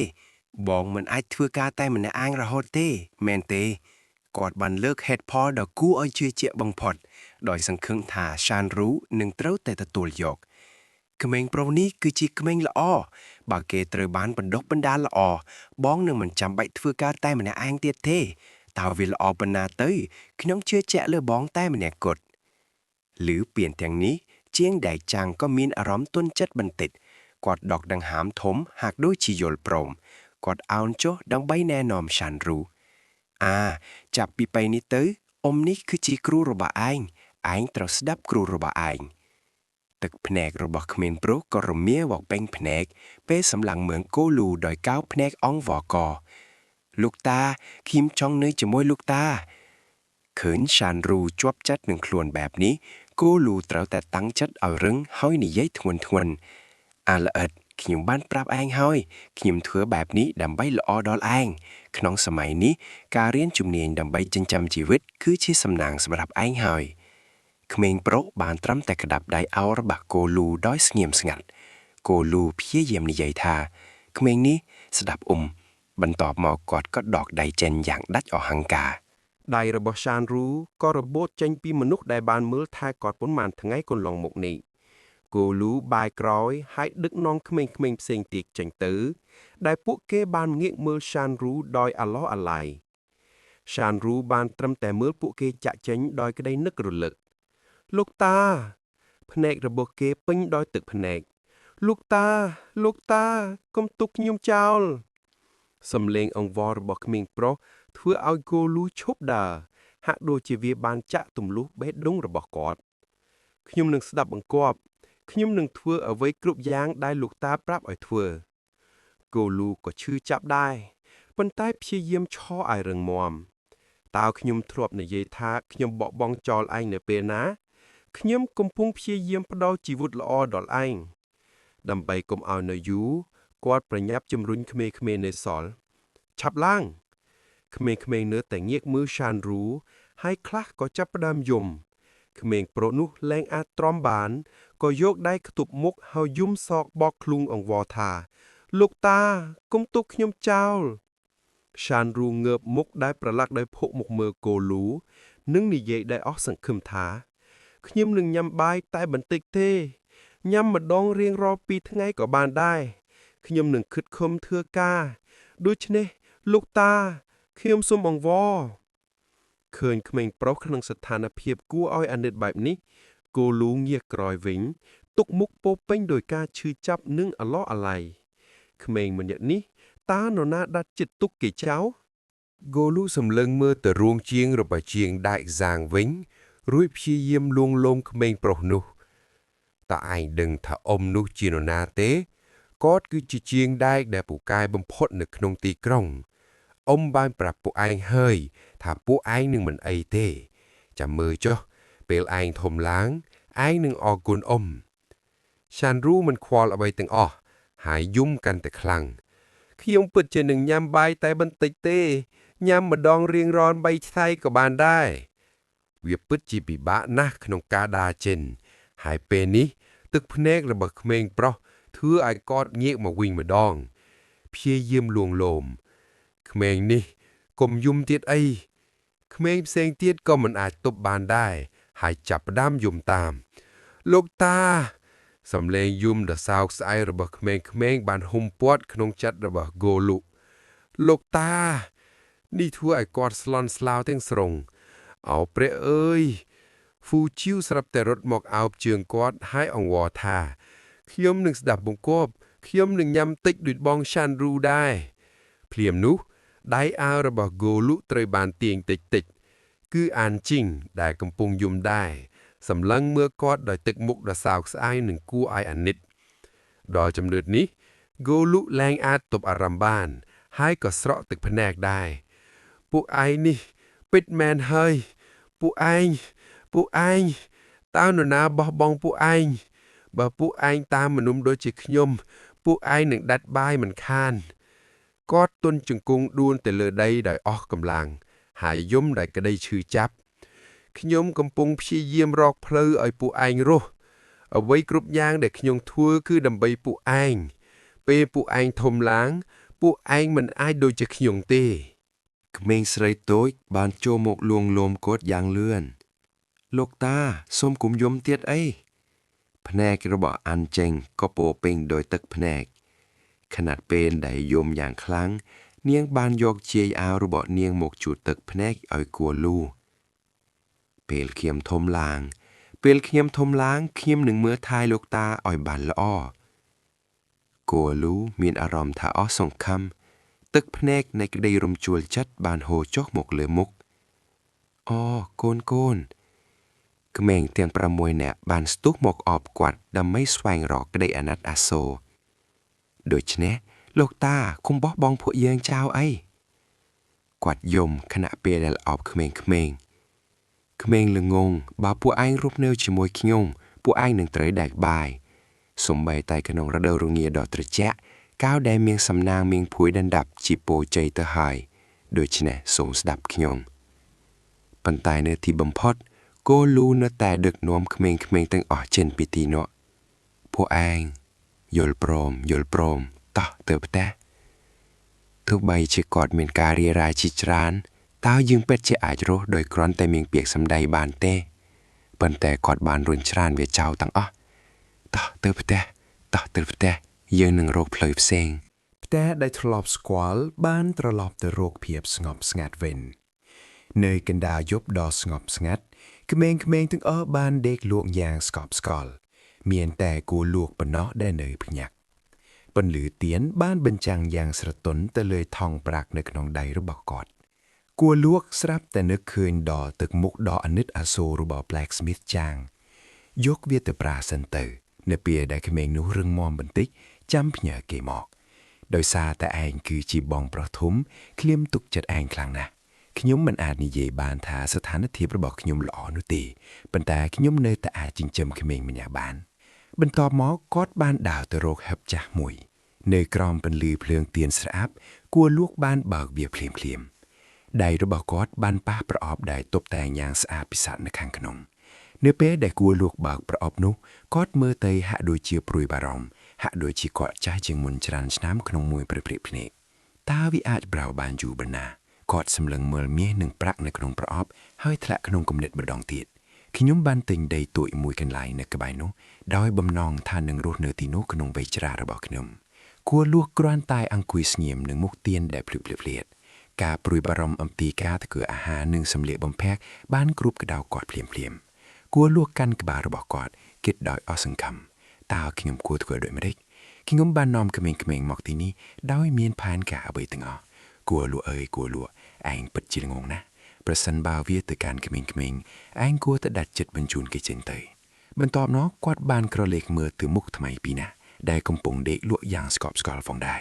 Speaker 2: បងមិនអាចធ្វើការតែម្នាក់ឯងរហូតទេមែនទេគាត់បានលើកហេតុផលដ៏គួរឲ្យជឿជាក់បំផុតដោយសង្ឃឹមថាឆានរូនឹងត្រូវតែទទួលយកក្មេងប្រុសនេះគឺជាក្មេងល្អបើគេត្រូវបានបណ្ដុះបណ្ដាលល្អបងនឹងមិនចាំបាច់ធ្វើការតែម្នាក់ឯងទៀតទេតើវាល្អប៉ុណ្ណាទៅខ្ញុំជឿជាក់លើបងតែម្នាក់គត់ឮពាក្យទាំងនេះជាងដៃចាំងក៏មានអារម្មណ៍ទន់ចិត្តបន្តិចគាត់ដកដង្ហើមធំហាក់ដូចជាយល់ព្រមគាត់អោនចុះដើម្បីណែនាំឆានរូចាប់ពីពេលនេះទៅអ៊ំនេះគឺជាគ្រូរបស់ឯងត្រូវស្ដាប់គ្រូរបស់ឯងទឹកភ្នែករបស់ក្មេងប្រុសក៏រមៀលវកពេញភ្នែកពេលសម្លឹងមើលគោលូដោយកោបភ្នែកអង្វរកលោកតាខ្ញុំចង់នៅជាមួយលោកតាឃើញឆានរូជាប់ចិត្តនឹងខ្លួនបែបនេះគោលូត្រូវតែតាំងចិត្តឲ្យរឹងហើយនិយាយធ្ងន់ល្អិតខ្ញុំបានប្រាប់ឯងហើយខ្ញុំធ្វើបែបនេះដើម្បីល្អដល់ឯងក្នុងសម័យនេះការរៀនជំនាញដើម្បីចិញ្ចឹមជីវិតគឺជាសំណាងសម្រាប់ឯងហើយក្មេងប្រុសបានត្រឹមតែក្តាប់ដៃអោរបស់គោលូដោយស្ងៀមស្ងាត់គោលូព្យាយាមនិយាយថាក្មេងនេះស្ដាប់បន្ទាប់មកគាត់ក៏ដកដៃចេញយ៉ាងដាច់អហង្ការ
Speaker 1: ដៃរបស់សានរូក៏របូតចេញពីមនុស្សដែលបានមើលថែគាត់ប៉ុន្មានថ្ងៃកន្លងមកនេះគោលូបាយក្រោយហើយដឹកនាំក្មេងៗផ្សេងទៀតចេញទៅដែលពួកគេបានងាកមើលសានរូដោយអាឡោះអាឡៃសានរូបានត្រឹមតែមើលពួកគេចាក់ចេញដោយក្តីនឹករលឹកលោកតាភ្នែករបស់គេពេញដោយទឹកភ្នែកលោកតាកុំទុកខ្ញុំចោលសំឡេងអង្វររបស់ក្មេងប្រុសធ្វើឲ្យគោលូឈប់ដើរហាក់ដូចជាវាបានចាក់ទម្លុះបេះដូងរបស់គាត់ខ្ញុំនឹងស្ដាប់បង្គាប់ខ្ញុំនឹងធ្វើអ្វីគ្រប់យ៉ាងដែលលោកតាប្រាប់ឲ្យធ្វើគោលូក៏ឈឺចាប់ដែរប៉ុន្តែព្យាយាមឈរឲ្យរឹងមាំតើខ្ញុំធ្លាប់និយាយថាខ្ញុំបបង់ចោលឯងនៅពេលណាខ្ញុំកំពុងព្យាយាមផ្ដល់ជីវិតល្អដល់ឯងដើម្បីកុំឲ្យនៅយូរគាត់ប្រញាប់ជំរុញក្មេងៗនៅសល់ឆាប់ឡើងក្មេងៗនៅតែងាកមើលសានរូហើយខ្លះក៏ចាប់ផ្ដើមយំក្មេងប្រុសនោះលែងអាចទ្រាំបានក៏យកដៃខ្ទប់មុខហើយយំសោកបកខ្លួនអង្វរថាលោកតាកុំទុកខ្ញុំចោលសានរូងើបមុខដែលប្រឡាក់ដោយភក់មកមើលគោលូនិងនិយាយដោយអស់សង្ឃឹមថាខ្ញុំនឹងញ៉ាំបាយតែបន្តិចទេញ៉ាំម្ដងរៀងរាល់2ថ្ងៃក៏បានដែរខ្ញុំនឹងខិតខំធ្វើការដូច្នេះលោកតាខ្ញុំសូមអង្វរឃើញក្មេងប្រុសក្នុងស្ថានភាពគួរឲ្យអាណិតបែបនេះគោលូងាកក្រោយវិញទុកមុខពោពេញដោយការឈឺចាប់និងអាឡោះអាឡៃក្មេងម្នាក់នេះតើនរណាដាច់ចិត្តទុកគេចោលគោលូសម្លឹងមើលទៅរួងជាងរបស់ជាងដែកសាងវិញរួចព្យាយាមលួងលោមក្មេងប្រុសនោះតើឯងដឹងថាអ៊ំនោះជានរណាទេគាត់គឺជាជាងដែកដែលពូកែបំផុតនៅក្នុងទីក្រុងអ៊ំបានប្រាប់ពួកឯងហើយថាពួកឯងនឹងមិនអីទេចាំមើលចុះពេលឯងធំឡើងឯងនឹងអរគុណអ៊ំសានរូមិនខ្វល់អ្វីទាំងអស់ហើយយំកាន់តែខ្លាំងខ្ញុំពិតជានឹងញ៉ាំបាយតែបន្តិចទេញ៉ាំម្ដងរៀងរាល់3ថ្ងៃក៏បានដែរវាពិតជាពិបាកណាស់ក្នុងការដើរចេញហើយពេលនេះទឹកភ្នែករបស់ក្មេងប្រុសធ្វើឲ្យគាត់ងាកមកវិញម្ដងព្យាយាមលួងលោមក្មេងនេះកុំយំទៀតអីក្មេងផ្សេងទៀតក៏មិនអាចទប់បានដែរហើយចាប់ផ្ដើមយំតាមលោកតាសំឡេងយំដ៏សោកស្ដាយរបស់ក្មេងៗបានហ៊ុំព័ទ្ធក្នុងចិត្តរបស់គោលូលោកតានេះធ្វើឲ្យគាត់ស្លន់ស្លោទាំងស្រុងអោព្រះអើយហ្វូជីវស្រាប់តែរត់មកអោបជើងគាត់ហើយអង្វរថាខ្ញុំនឹងស្ដាប់បង្គាប់ខ្ញុំនឹងញ៉ាំតិចដូចបងសានរូដែរភ្លាមនោះដៃអាវរបស់គោលូត្រូវបានទាញតិចគឺអានជីងដែលកំពុងយំដែរសម្លឹងមើលគាត់ដោយទឹកមុខដ៏សោកស្ដាយនិងគួរឲ្យអាណិតដល់ចំណុចនេះគោលូលែងអាចទប់អារម្មណ៍បានហើយក៏ស្រក់ទឹកភ្នែកដែរពួកឯងនេះពិតមែនហើយពួកឯងតើនរណាបោះបង់ពួកឯងបើពួកឯងតាមមនុស្សដូចជាខ្ញុំពួកឯងនឹងដាច់បាយមិនខានគាត់ទន់ជង្គង់ដួលទៅលើដីដោយអស់កម្លាំងហើយយំដោយក្តីឈឺចាប់ខ្ញុំកំពុងព្យាយាមរកផ្លូវឲ្យពួកឯងរស់អ្វីគ្រប់យ៉ាងដែលខ្ញុំធ្វើគឺដើម្បីពួកឯងពេលពួកឯងធំឡើងពួកឯងមិនអាចដូចជាខ្ញុំទេក្មេងស្រីតូចបានចូលមកលួងលោមគាត់យ៉ាងលឿនលោកតាសូមគុំយំទៀតអីភ្នែករបស់អាន់ចេងក៏ពោពេញដោយទឹកភ្នែកខណៈពេលដែលយំយ៉ាងខ្លាំងនាងបានយកជាយអាវរបស់នាងមកជូតទឹកភ្នែកឲ្យគួលូពេលខ្ញុំធំឡើងខ្ញុំនឹងមើលថែលោកតាឲ្យបានល្អគួលូមានអារម្មណ៍ថាអស់សង្ឃឹមទឹកភ្នែកនៃក្តីរំជួលចិត្តបានហូរចុះមកលើមុខអូកូនក្មេងទាំង6នាក់បានស្ទុះមកអបគាត់ដើម្បីស្វែងរកក្តីអាណិតអាសូរដូច្នេះលោកតាកុំបោះបង់ពួកយើងចោលអីគាត់យំខណៈពេលដែលអបក្មេងល្ងងបើពួកឯងរស់នៅជាមួយខ្ញុំពួកឯងនឹងត្រូវដែកបាយសូម្បីតែក្នុងរដូវរងាដ៏ត្រជាក់កាលដែលមានសំណាងមានភួយដណ្ដាប់ជាពរជ័យទៅហើយដូច្នេះសូមស្ដាប់ខ្ញុំប៉ុន្តែនៅទីបំផុតគោលូនៅតែដឹកនាំក្មេងៗទាំងអស់ចេញពីទីនោះពួកឯងយល់ព្រមតោះទៅផ្ទះទោះបីជាគាត់មានការរារាយជាច្រើន
Speaker 2: តើយើងពិតជាអាចរស់ដោយគ្រាន់តែមានពាក្យសម្ដីបានទេប៉ុន្តែគាត់បានរុញច្រានវាចោលទាំងអស់តោះទៅផ្ទះយើងនឹងរកផ្លូវផ្សេង
Speaker 3: ផ្ទះដែលធ្លាប់ស្គាល់បានត្រឡប់ទៅរកភាពស្ងប់ស្ងាត់វិញនៅកណ្ដាលយប់ដ៏ស្ងប់ស្ងាត់ក្មេងៗទាំងអស់បានដេកលក់យ៉ាងស្កប់ស្កល់មានតែគួរលក់ប៉ុណ្ណោះដែលនៅភ្ញាក់ពន្លឺទៀនបានបញ្ចាំងយ៉ាងស្រទន់ទៅលើថង់ប្រាក់នៅក្នុងដៃរបស់គាត់គួរលក់ស្រាប់តែនឹកឃើញដល់ទឹកមុខដ៏អាណិតអាសូររបស់ Blacksmith ចាងយកវាទៅប្រាសិនទៅនៅពេលដែលក្មេងនោះរឹងមាំបន្តិចចាំផ្ញើគេមកដោយសារតែឯងគឺជាបងប្រុសធំឃ្លាមទុកចិត្តឯងខ្លាំងណាស់ខ្ញុំមិនអាចនិយាយបានថាស្ថានភាពរបស់ខ្ញុំល្អនោះទេប៉ុន្តែខ្ញុំនៅតែអាចចិញ្ចឹមក្មេងម្នាក់បានបន្ទាប់មកគាត់បានដើរទៅរកហឹបចាស់មួយនៅក្រោមពន្លឺភ្លើងទៀនស្រាបគួរលក់បានបើកវាភ្លាមដៃរបស់គាត់បានប៉ះប្រអប់ដែលតុបតែងយ៉ាងស្អាតពិសានៅខាងក្នុងនៅពេលដែលគួរលក់បើកប្រអប់នោះគាត់មើលទៅហាក់ដូចជាព្រួយបារម្ភហាក់ដូចជាគាត់ចាស់ជាងមុនច្រើនឆ្នាំក្នុងមួយព្រឹកភ្នែកតើវាអាចប្រៅបានយូរប៉ុណ្ណាគាត់សម្លឹងមើលមាសនិងប្រាក់នៅក្នុងប្រអប់ហើយធ្លាក់ក្នុងគំនិតម្ដងទៀតខ្ញុំបានទិញដីទួយមួយកន្លែងនៅក្បែរនោះដោយបំណងថានឹងរស់នៅទីនោះក្នុងវ័យច្រាសរបស់ខ្ញុំគួរលក់គ្រាន់តែអង្គុយស្ងៀមនឹងមុខទៀនដែលភ្លឺភ្លាតការព្រួយបារម្ភអំពីការធ្វើអាហារនិងសម្លៀកបំពាក់បានគ្របក្តៅគាត់ភ្លាមគួរលក់កាន់ក្បាលរបស់គាត់គិតដោយអស់សង្ឃឹមតើខ្ញុំគួរធ្វើដូចម្តេចខ្ញុំបាននាំក្មេងៗមកទីនេះដោយមានផែនការអ្វីទាំងអស់គួរលក់អើយគួរលក់ឯងពិតជាល្ងងណាស់ប្រសិនបើវាទៅកាន់ក្មេងៗឯងគួរតែដាច់ចិត្តបញ្ជូនគេចេញទៅបន្ទាប់មកគាត់បានក្រឡេកមើលទៅមុខថ្មីពីរនាក់ដែលកំពុងដេកលក់យ៉ាងស្កប់ស្កល់ផងដែរ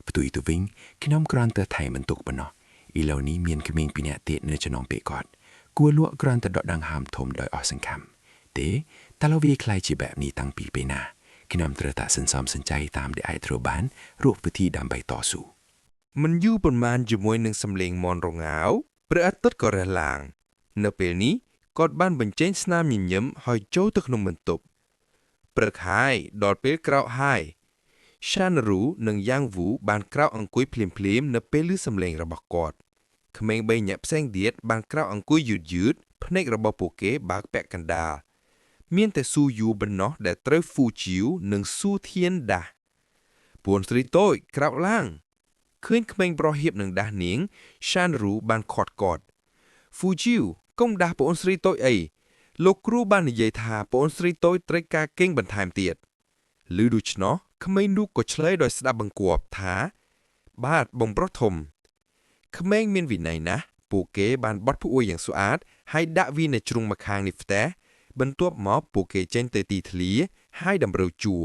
Speaker 3: ផ្ទុយទៅវិញខ្ញុំគ្រាន់តែថែមបន្ទុកប៉ុណ្ណោះឥឡូវនេះមានក្មេងពីរនាក់ទៀតនៅចំណោមពេលគាត់គួរលក់គ្រាន់តែដកដង្ហើមធំដោយអស់សង្ឃឹមទេតើលោកវាខ្លាយជាបែបនេះតាំងពីពេលណាខ្ញុំត្រូវតែសន្សំសំចៃតាមដែលអាចធ្វើបានរកវិធីដើម្បីតស៊ូ
Speaker 1: មិនយូរប៉ុន្មានជាមួយនឹងសំឡេងមន់រងាវព្រះអាទិត្យក៏រះឡើងនៅពេលនេះគាត់បានបញ្ចេញស្នាមញញឹមហើយចូលទៅក្នុងបន្ទប់ព្រឹកហើយដល់ពេលក្រោកហើយ Shanru និង Yang Wu បានក្រោកអង្គុយភ្លាមៗនៅពេលឮសំឡេងរបស់គាត់ក្មេង3នាក់ផ្សេងទៀតបានក្រោកអង្គុយយឺតភ្នែករបស់ពួកគេបើកពាក់កណ្ដាលមានតែស៊ូយូបណ្ណោះដែលត្រូវហ្វូជីវនិងស៊ូធានដាស់ពួនស្រីតូចក្រោកឡើងឃើញក្មេងប្រុសហៀបនឹងដាស់នាង Shanru បានខាត់គាត់ហ្វូជីវកុំដាស់ប្អូនស្រីតូចអីលោកគ្រូបាននិយាយថាប្អូនស្រីតូចត្រូវការគេងបន្ថែមទៀតឮដូច្នោះក្មេងនោះក៏ឆ្លើយដោយស្ដាប់បង្គាប់ថាបាទបងប្រុសធំក្មេងមានវិន័យណាស់ពួកគេបានបត់ភួរយ៉ាងស្អាតហើយដាក់វានៅជ្រុងម្ខាងនៃផ្ទះបន្ទាប់មកពួកគេចេញទៅទីធ្លាហើយតម្រូវជួរ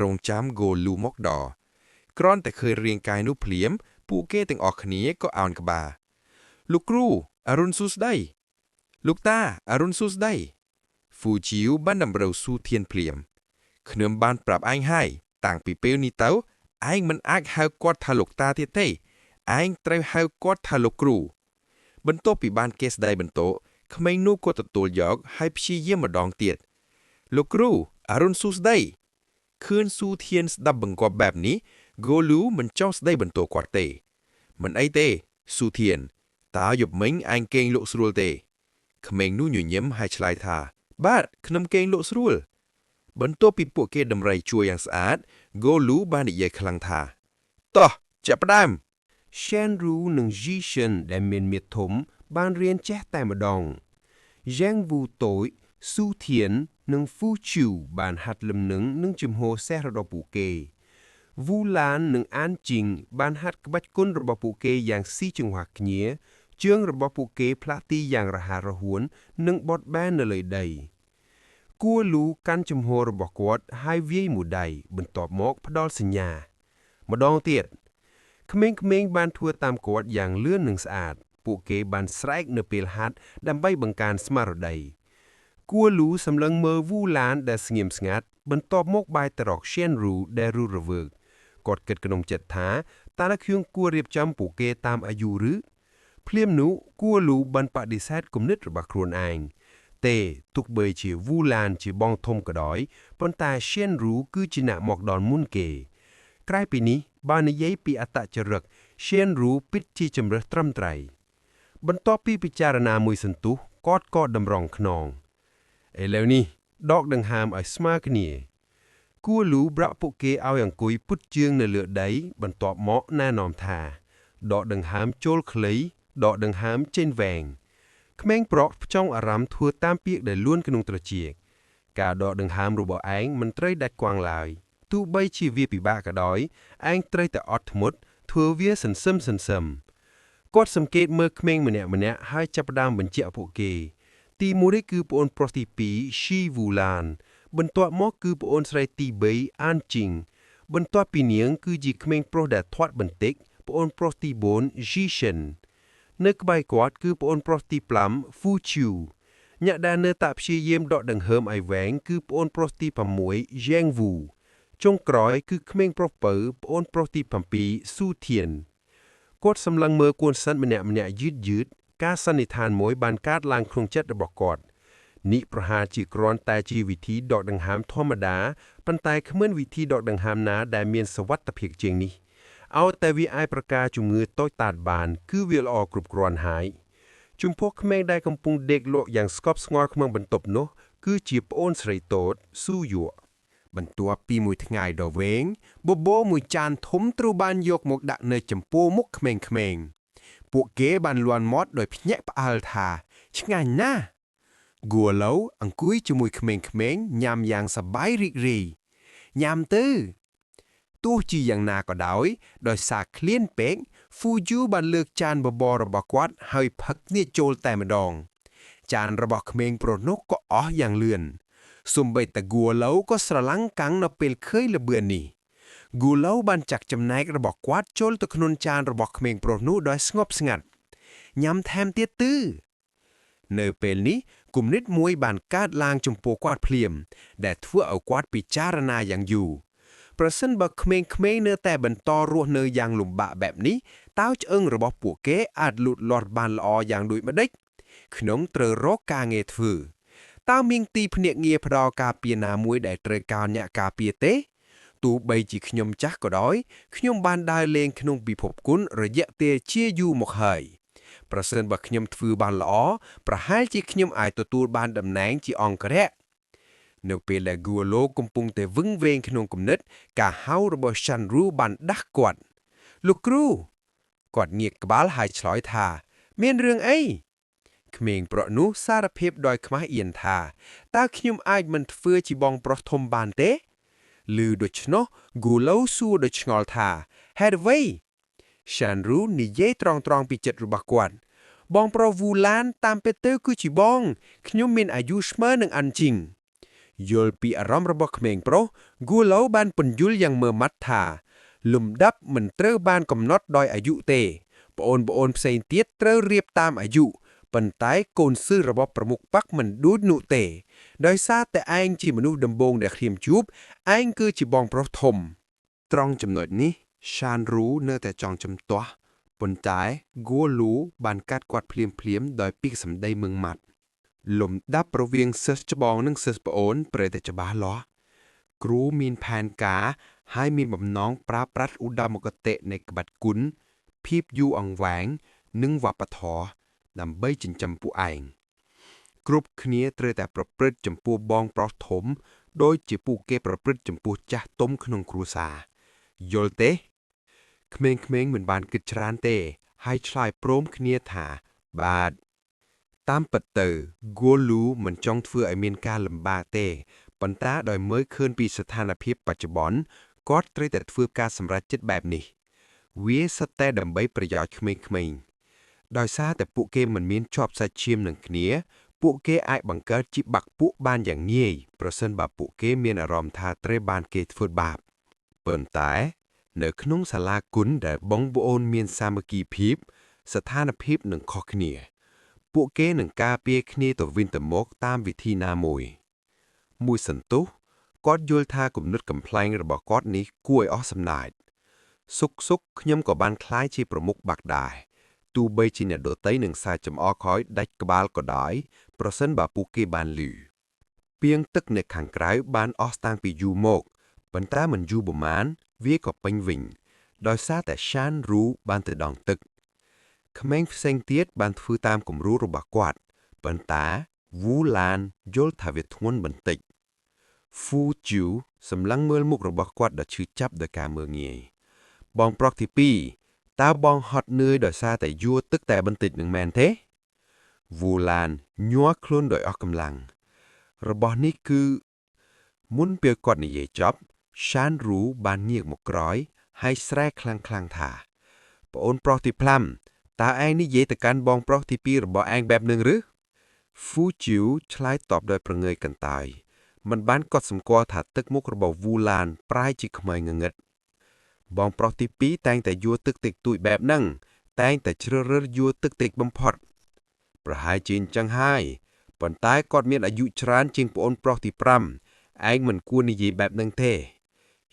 Speaker 1: រងចាំហ្គោលូមកដល់គ្រាន់តែឃើញរាងកាយនោះភ្លាមពួកគេទាំងអស់គ្នាក៏អោនក្បាលលោកគ្រូអរុនសួស្ដីលោកតាអរុនសួស្ដីហ្វូជីវបានតម្រូវស៊ូធានភ្លាមខ្ញុំបានប្រាប់ឯងហើយតាំងពីពេលនេះទៅឯងមិនអាចហៅគាត់ថាលោកតាទៀតទេឯងត្រូវហៅគាត់ថាលោកគ្រូបន្ទាប់ពីបានគេស្ដីបន្ទោក្មេងនោះក៏ទទួលយកហើយព្យាយាមម្ដងទៀតលោកគ្រូអរុនសួស្ដីឃឿនស៊ូធានស្ដាប់បង្គាប់បែបនេះហ្គោលូមិនចង់ស្ដីបន្ទោគាត់ទេមិនអីទេស៊ូធានតើយប់មិញឯងគេងលក់ស្រួលទេក្មេងនោះញញឹមហើយឆ្លើយថាបាទខ្ញុំគេងលក់ស្រួលបន្ទាប់ពីពួកគេដំរីជួយ៉ាងស្អាតហ្គោលូបាននិយាយខ្លាំងថាតោះចាប់ផ្ដើម Shanru និង Jishin ដែលមានមាឌធំបានរៀនចេះតែម្ដង Yang Wu តូច Su Thian និង Fu Chiu បានហាត់លំនឹងនិងជំហរសេះរបស់ពួកគេ Wu Lan និង An Jing បានហាត់ក្បាច់គុណរបស់ពួកគេយ៉ាងស៊ីចង្វាក់គ្នាជើងរបស់ពួកគេផ្លាស់ទីយ៉ាងរហ័សរហួននិងបត់បែននៅលើដីគួរលូកាន់ជំហររបស់គាត់ហើយវាយមួយដៃបន្ទាប់មកផ្ដល់សញ្ញាម្ដងទៀតក្មេងៗបានធ្វើតាមគាត់យ៉ាងលឿននិងស្អាតពួកគេបានស្រែកនៅពេលហាត់ដើម្បីបង្កើនស្មារតីគួរលូសម្លឹងមើលវូឡានដែលស្ងៀមស្ងាត់បន្ទាប់មកបែរទៅរក Shanru ដែលរស់រវើកគាត់គិតក្នុងចិត្តថាតើខ្ញុំគួររៀបចំពួកគេតាមអាយុឬភ្លាមនោះគួរលូបានបដិសេធគំនិតរបស់ខ្លួនឯងទេទោះបីជាវូឡានជាបងធំក៏ដោយប៉ុន្តែ Shanru គឺជាអ្នកមកដល់មុនគេក្រៅពីនេះបើនិយាយពីអត្តចរិត Shanru ពិតជាជម្រើសត្រឹមត្រូវ
Speaker 2: បន្ទាប់ពីពិចារណាមួយសន្ទុះគាត់ក៏តម្រង់ខ្នងឥឡូវនេះដកដង្ហើមឲ្យស្មើគ្នាគួលូប្រាក់ពួកគេឲ្យអង្គុយពុតជើងនៅលើដីបន្ទាប់មកណែនាំថាដកដង្ហើមចូលខ្លីដកដង្ហើមចេញវែងក្មេងប្រុសផ្ចង់អារម្មណ៍ធ្វើតាមពាក្យដែលលួនក្នុងត្រចៀកការដកដង្ហើមរបស់ឯងមិនត្រូវដាច់ខ្វាំងឡើយទោះបីជាវាពិបាកក៏ដោយឯងត្រូវតែអត់ធ្មត់ធ្វើវាសន្សឹមគាត់សង្កេតមើលក្មេងម្នាក់ហើយចាប់ផ្ដើមបញ្ជាក់ពួកគេទី1នេះគឺប្អូនប្រុសទី2 Shi Wulan បន្ទាប់មកគឺប្អូនស្រីទី3 An Jing បន្ទាប់ពីនាងគឺជាក្មេងប្រុសដែលធាត់បន្តិចប្អូនប្រុសទី4 Ji Shen នៅក្បែរគាត់គឺប្អូនប្រុសទី5 Fu Chiu អ្នកដែលនៅតែព្យាយាមដកដង្ហើមឲ្យវែងគឺប្អូនប្រុសទី6 Yang Wu ចុងក្រោយគឺក្មេងប្រុសពៅប្អូនប្រុសទី7 Su Tian គាត់សម្លឹងមើលកូនសិនម្នាក់យឺតការសន្និដ្ឋានមួយបានកើតឡើងក្នុងចិត្តរបស់គាត់នេះប្រហែលជាគ្រាន់តែជាវិធីដកដង្ហើមធម្មតាប៉ុន្តែគ្មានវិធីដកដង្ហើមណាដែលមានសុវត្ថិភាពជាងនេះឲ្យតែវាអាចប្រការជំងឺតូចតាចបានគឺវាល្អគ្រប់គ្រាន់ហើយចំពោះក្មេងដែលកំពុងដេកលក់យ៉ាងស្កប់ស្ងល់ក្នុងបន្ទប់នោះគឺជាប្អូនស្រីតូចស៊ូយួរបន្ទាប់ពីមួយថ្ងៃដ៏វែងបបោមួយចានធំត្រូវបានយកមកដាក់នៅចំពោះមុខក្មេងៗពួកគេបានលន់មាត់ដោយភ្ញាក់ផ្អើលថាឆ្ងាញ់ណាស់គួឡូអង្គុយជាមួយក្មេងៗញ៉ាំយ៉ាងសប្បាយរីករាយញ៉ាំទៅទោះជាយ៉ាងណាក៏ដោយដោយសារឃ្លានពេក Fuju បានលើកចានបបររបស់គាត់ហើយផឹកគ្នាចូលតែម្ដងចានរបស់ក្មេងប្រុសនោះក៏អស់យ៉ាងលឿនសូម្បីតែគួឡូក៏ស្រឡាំងកាំងនៅពេលឃើញល្បឿននេះគួឡូបានចាក់ចំណែករបស់គាត់ចូលទៅក្នុងចានរបស់ក្មេងប្រុសនោះដោយស្ងប់ស្ងាត់ញ៉ាំថែមទៀតទៅនៅពេលនេះគំនិតមួយបានកើតឡើងចំពោះគាត់ភ្លាមដែលធ្វើឲ្យគាត់ពិចារណាយ៉ាងយូរប្រសិនបើក្មេងៗនៅតែបន្តរស់នៅយ៉ាងលំបាកបែបនេះតើឆ្អឹងរបស់ពួកគេអាចលូតលាស់បានល្អយ៉ាងដូចម្ដេចក្នុងត្រូវរកការងារធ្វើតើមានទីភ្នាក់ងារផ្ដល់ការពារណាមួយដែលត្រូវការអ្នកការពារទេទោះបីជាខ្ញុំចាស់ក៏ដោយខ្ញុំបានដើរលេងក្នុងពិភពគុណរយៈពេលជាយូរមកហើយប្រសិនបើខ្ញុំធ្វើបានល្អប្រហែលជាខ្ញុំអាចទទួលបានតំណែងជាអង្គរៈនៅពេលដែលគួឡូកំពុងតែវឹងវែងក្នុងគំនិតការហៅរបស់ឆាន់រូបានដាស់គាត់លោកគ្រូគាត់ងាកក្បាលហើយឆ្លើយថាមានរឿងអីក្មេងប្រុសនោះសារភាពដោយខ្មាស់អៀនថាតើខ្ញុំអាចមិនធ្វើជាបងប្រុសធំបានទេឮដូច្នោះគូឡូសួរដោយឆ្ងល់ថាហេតុអ្វីឆាន់រូនិយាយត្រង់ពីចិត្តរបស់គាត់បងប្រុសវូឡានតាមពិតទៅគឺជាបងខ្ញុំមានអាយុស្មើនឹងអាន់ជីងយល់ពីអារម្មណ៍របស់ក្មេងប្រុសគូឡូបានពន្យល់យ៉ាងមើលម៉ាត់ថាលំដាប់មិនត្រូវបានកំណត់ដោយអាយុទេប្អូនផ្សេងទៀតត្រូវរៀបតាមអាយុប៉ុន្តែកូនស៊ឺរបស់ប្រមុខបកមិនដូចនោះទេដោយសារតែឯងជាមនុស្សដំបូងដែលខ្ញុំជួបឯងគឺជាបងប្រុសធំត្រង់ចំណុចនេះឆានរូនៅតែចង់ជំទាស់ប៉ុន្តែគួលូបានកាត់គាត់ភ្លាមដោយពាក្យសម្ដីមឹងម៉ាត់លំដាប់រវាងសិស្សច្បងនិងសិស្សប្អូនប្រែតែច្បាស់លាស់គ្រូមានផែនការហើយមានបំណងប្រើប្រាស់ឧត្តមគតិនៃក្បាត់គុណភាពយូរអង្វែងនិងវប្បធម៌ដើម្បីចិញ្ចឹមពួកឯងគ្រប់គ្នាត្រូវតែប្រព្រឹត្តចំពោះបងប្រុសធំដោយជាពួកគេប្រព្រឹត្តចំពោះចាស់ទុំក្នុងគ្រួសារយល់ទេក្មេងៗមិនបានគិតច្រើនទេហើយឆ្លើយព្រមគ្នាថាបាទតាមពិតទៅគួលូមិនចង់ធ្វើឲ្យមានការលំបាកទេប៉ុន្តែដោយមើលឃើញពីស្ថានភាពបច្ចុប្បន្នគាត់ត្រូវតែធ្វើការសម្រេចចិត្តបែបនេះវាសុទ្ធតែដើម្បីប្រយោជន៍ក្មេងៗដោយសារតែពួកគេមិនមានជាប់សាច់ឈាមនឹងគ្នាពួកគេអាចបង្កើតជាបាក់ពួកបានយ៉ាងងាយប្រសិនបើពួកគេមានអារម្មណ៍ថាត្រូវបានគេធ្វើបាបប៉ុន្តែនៅក្នុងសាលាគុណដែលបងប្អូនមានសាមគ្គីភាពស្ថានភាពនឹងខុសគ្នាពួកគេនឹងការពារគ្នាទៅវិញទៅមកតាមវិធីណាមួយសន្ទុះគាត់យល់ថាគំនិតកំ pl ែងរបស់គាត់នេះគួរឲ្យអស់សំណើចសុកខ្ញុំក៏បានក្លាយជាប្រមុខបាក់ដែរទោះបីជាអ្នកដទៃនឹងសារចំអកខ້ອຍដាច់ក្បាលក៏ដោយប្រសិនបើពួកគេបានឮពាងទឹកនៅខាងក្រៅបានអស់តាំងពីយូរមកប៉ុន្តែមិនយូរប៉ុន្មានវាក៏ពេញវិញដោយសារតែឆានរូបានទៅដងទឹក
Speaker 1: ក្មេងផ្សេងទៀតបានធ្វើតាមគំរូរបស់គាត់ប៉ុន្តែវូឡានយល់ថាវាធ្ងន់បន្តិច Fu Jiu សម្លឹងមើលមុខរបស់គាត់ដ៏ឈឺចាប់ដោយការមើលងាយបងប្រុសទី2តើបងហត់នឿយដោយសារតែយួរទឹកតែបន្តិចនឹងមែនទេវូឡានញ័រខ្លួនដោយអស់កម្លាំងរបស់នេះគឺមុនពេលគាត់និយាយចប់ Shan Ru បានងាកមកក្រោយហើយស្រែកខ្លាំងៗថាប្អូនប្រុសទី5តើឯងនិយាយទៅកាន់បងប្រុសទី2របស់ឯងបែបនឹងឬ Fu Jiu ឆ្លើយតបដោយប្រងើយកន្តើយមិនបានកត់សម្គាល់ថាទឹកមុខរបស់វូឡានប្រែជាខ្មៅងងឹតបងប្រុសទី2តែងតែយួរទឹកតិចតួចបែបហ្នឹងតែងតែជ្រើសរើសយួរទឹកតិចបំផុតប្រហែលជាអញ្ចឹងហើយប៉ុន្តែគាត់មានអាយុច្រើនជាងប្អូនប្រុសទី5ឯងមិនគួរនិយាយបែបហ្នឹងទេ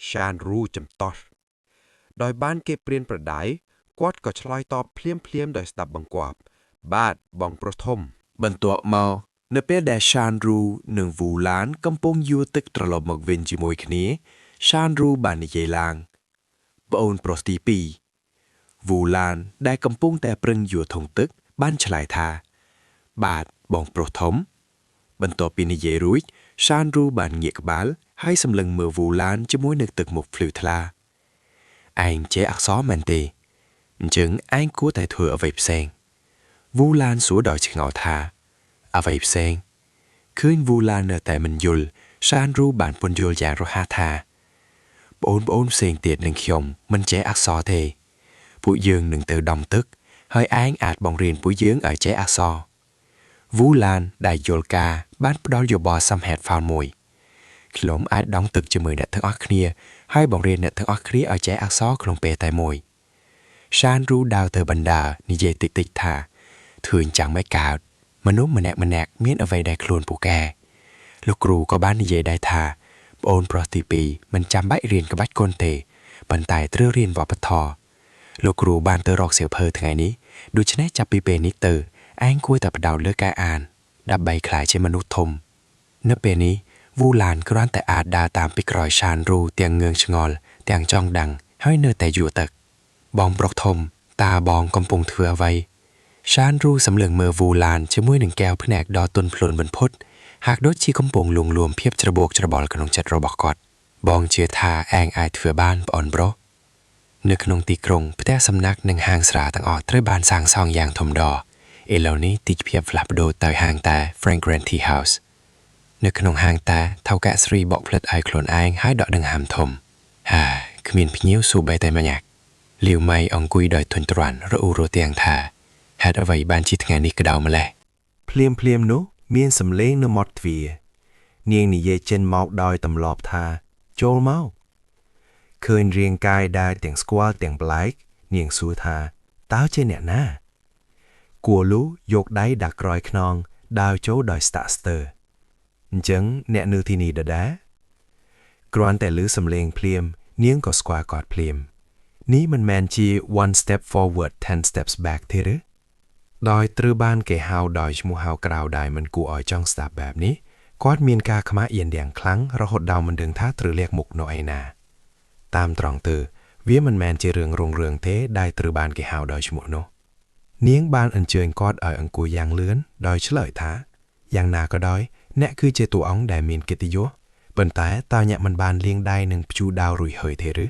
Speaker 1: Shan Ru ចំតោះដោយបានគេព្រានប្រដៅគាត់ក៏ឆ្លើយតបភ្លាមដោយស្ដាប់បង្គាប់បាទបងប្រុសធំបន្ទាប់មកនៅពេលដែល Shan Ru និង Vu Lan កំពុងយួរទឹកត្រឡប់មកវិញជាមួយគ្នា Shan Ru បាននិយាយឡើងប្អូនប្រុសទី2 Vu Lan ដែលកំពុងតែប្រឹងយួរធុងទឹកបានឆ្លើយថាបាទបងប្រុសធំបន្ទាប់ពីនិយាយរួច Shan Ru បានងាកក្បាលហើយសម្លឹងមើល Vu Lan ជាមួយនឹងទឹកមុខភ្លឺថ្លាឯងចេះអក្សរមែនទេអញ្ចឹងឯងគួរតែធ្វើអ្វីផ្សេង Vu Lan សួរដោយឆ្ងល់ថាអ្វីផ្សេងឃើញ Vu Lan នៅតែមិនយល់ Shan Ru បានពន្យល់យ៉ាងរហ័សថាបងប្អូនផ្សេងទៀតនឹងខ្ញុំមិនចេះអក្សរទេពួកយើងនឹងទៅដំទឹកហើយឯងអាចបង្រៀនពួកយើងឲ្យចេះអក្សរ Vu Lan ដែលយល់ការបានផ្ដល់យោបល់សំហេតុហ្វាល់មួយខ្ញុំអាចដងទឹកជាមួយអ្នកទាំងអស់គ្នាហើយបង្រៀនអ្នកទាំងអស់គ្នាឲ្យចេះអក្សរក្នុងពេលតែមួយ Shan Ru ដើរទៅបណ្ដានិយាយតិចៗថាធ្វើអញ្ចឹងមិនកើតមនុស្សម្នាក់មានអ្វីដែលខ្លួនពូកែលោកគ្រូក៏បាននិយាយដែរថាប្អូនប្រុសទី2មិនចាំបាច់រៀនក្បាច់គុនទេប៉ុន្តែត្រូវរៀនវប្បធម៌លោកគ្រូបានទៅរកសៀវភៅថ្ងៃនេះដូច្នេះចាប់ពីពេលនេះទៅឯងគួរតែផ្ដោតលើការអានដើម្បីក្លាយជាមនុស្សធំនៅពេលនេះ Vu Lan គ្រាន់តែអាចដើរតាមពីក្រោយ Shan Ru ទាំងងឿងឆ្ងល់ទាំងចង់ដឹងហើយនៅតែយួរទឹកបងប្រុសធំតើបងកំពុងធ្វើអ្វី Shan Ru សម្លឹងមើល Vu Lan ជាមួយនឹងកែវភ្នែកដ៏ទន់ភ្លន់បំផុតហាក់ដូចជាកំពុងលួងលោមភាពច្របូកច្របល់ក្នុងចិត្តរបស់គាត់បងជឿថាឯងអាចធ្វើបានប្អូនប្រុសនៅក្នុងទីក្រុងផ្ទះសំណាក់និងហាងស្រាទាំងអស់ត្រូវបានសាងសង់យ៉ាងធំដុំឥឡូវនេះទីផ្សារផ្លាស់ប្ដូរទៅហាងតែ Fragrant Tea House នៅក្នុងហាងតែថៅកែស្រីបកផ្លិតឲ្យខ្លួនឯងហើយដកដង្ហើមធំគ្មានភ្ញៀវសូម្បីតែម្នាក់លាវម៉ៃអង្គុយដោយធុញទ្រាន់រអ៊ូរទាំងថាហេតុអ្វីបានជាថ្ងៃនេះក្តៅម្ល៉េះភ្លាមនោះមានសំឡេងនៅមាត់ទ្វារនាងនិយាយចេញមកដោយទម្លាប់ថាចូលមកឃើញរាងកាយដែលទាំងស្គាល់ទាំងប្លែកនាងសួរថាតើជាអ្នកណាគួលូយកដៃដាក់ក្រោយខ្នងដើរចូលដោយស្តាក់ស្ទើរអញ្ចឹងអ្នកនៅទីនេះដដែលគ្រាន់តែឮសំឡេងភ្លាមនាងក៏ស្គាល់គាត់ភ្លាមនេះមិនមែនជា one step forward 10 steps back ទេឬដោយត្រូវបានគេហៅដោយឈ្មោះហៅក្រៅដែលមិនគួរឲ្យចង់ស្ដាប់បែបនេះគាត់មានការខ្មាស់អៀនយ៉ាងខ្លាំងរហូតដល់មិនដឹងថាត្រូវលាក់មុខនៅឯណាតាមត្រង់ទៅវាមិនមែនជារឿងរុងរឿងទេដែលត្រូវបានគេហៅដោយឈ្មោះនោះនាងបានអញ្ជើញគាត់ឲ្យអង្គុយយ៉ាងលឿនដោយឆ្លើយថាយ៉ាងណាក៏ដោយអ្នកគឺជាតួអង្គដែលមានកិត្តិយសប៉ុន្តែតើអ្នកមិនបានលាងដៃនឹងព្យូដាវរួចហើយទេឬ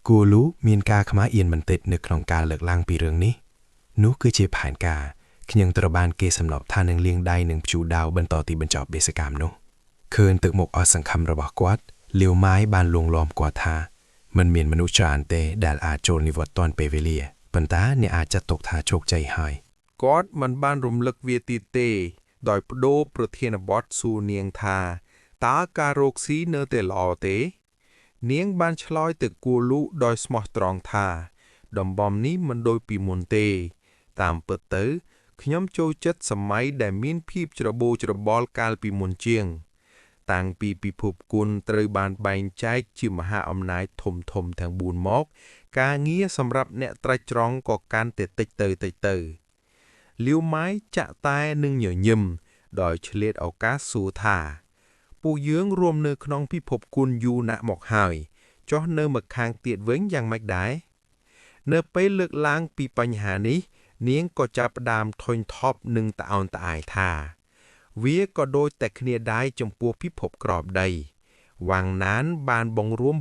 Speaker 1: គូលូមានការខ្មាស់អៀនបន្តិចនៅក្នុងការលើកឡើងពីរឿងនេះនោះគឺជាផែនការខ្ញុំត្រូវបានគេសម្លប់ថានឹងលាងដៃនឹងព្យូដាវបន្តទីបញ្ចប់បេសកកម្មនោះឃើញទឹកមុខអស់សង្ឃឹមរបស់គាត់លាវម៉ាយបានលួងលោមគាត់ថាមិនមានមនុស្សច្រើនទេដែលអាចចូលនិវត្តន៍ទាន់ពេលវេលាប៉ុន្តែអ្នកអាចចាត់ទុកថាជោគជ័យហើយគាត់មិនបានរំលឹកវាទៀតទេដោយបដូរប្រធានបទសួរនាងថាតើការរកស៊ីនៅតែល្អទេនាងបានឆ្លើយទៅគួលូដោយស្មោះត្រង់ថាដំបំនេះមិនដូចពីមុនទេតាមពិតទៅខ្ញុំចូលចិត្តសម័យដែលមានភាពច្របូរច្របល់កាលពីមុនជាងតាំងពីពិភពគុណត្រូវបានបែងចែកជាមហាអំណាចធំទាំង4មកការងារសម្រាប់អ្នកត្រាច់ត្រង់ក៏កាន់តែតិចទៅលាវម៉ាយចាក់តែនឹងញញឹមដោយឆ្លៀតឱកាសសួរថាពួកយើងរួមនៅក្នុងពិភពគុណយូរណាស់មកហើយចុះនៅម្ខាងទៀតវិញយ៉ាងម៉េចដែរនៅពេលលើកឡើងពីបញ្ហានេះ នាងក៏ចាប់ផ្ដើមធុញថប់នឹងត្អូញត្អែរថាវាក៏ដូចតែគ្នាដែរចំពោះពិភពក្របដីវាំងណានបានបង្រួម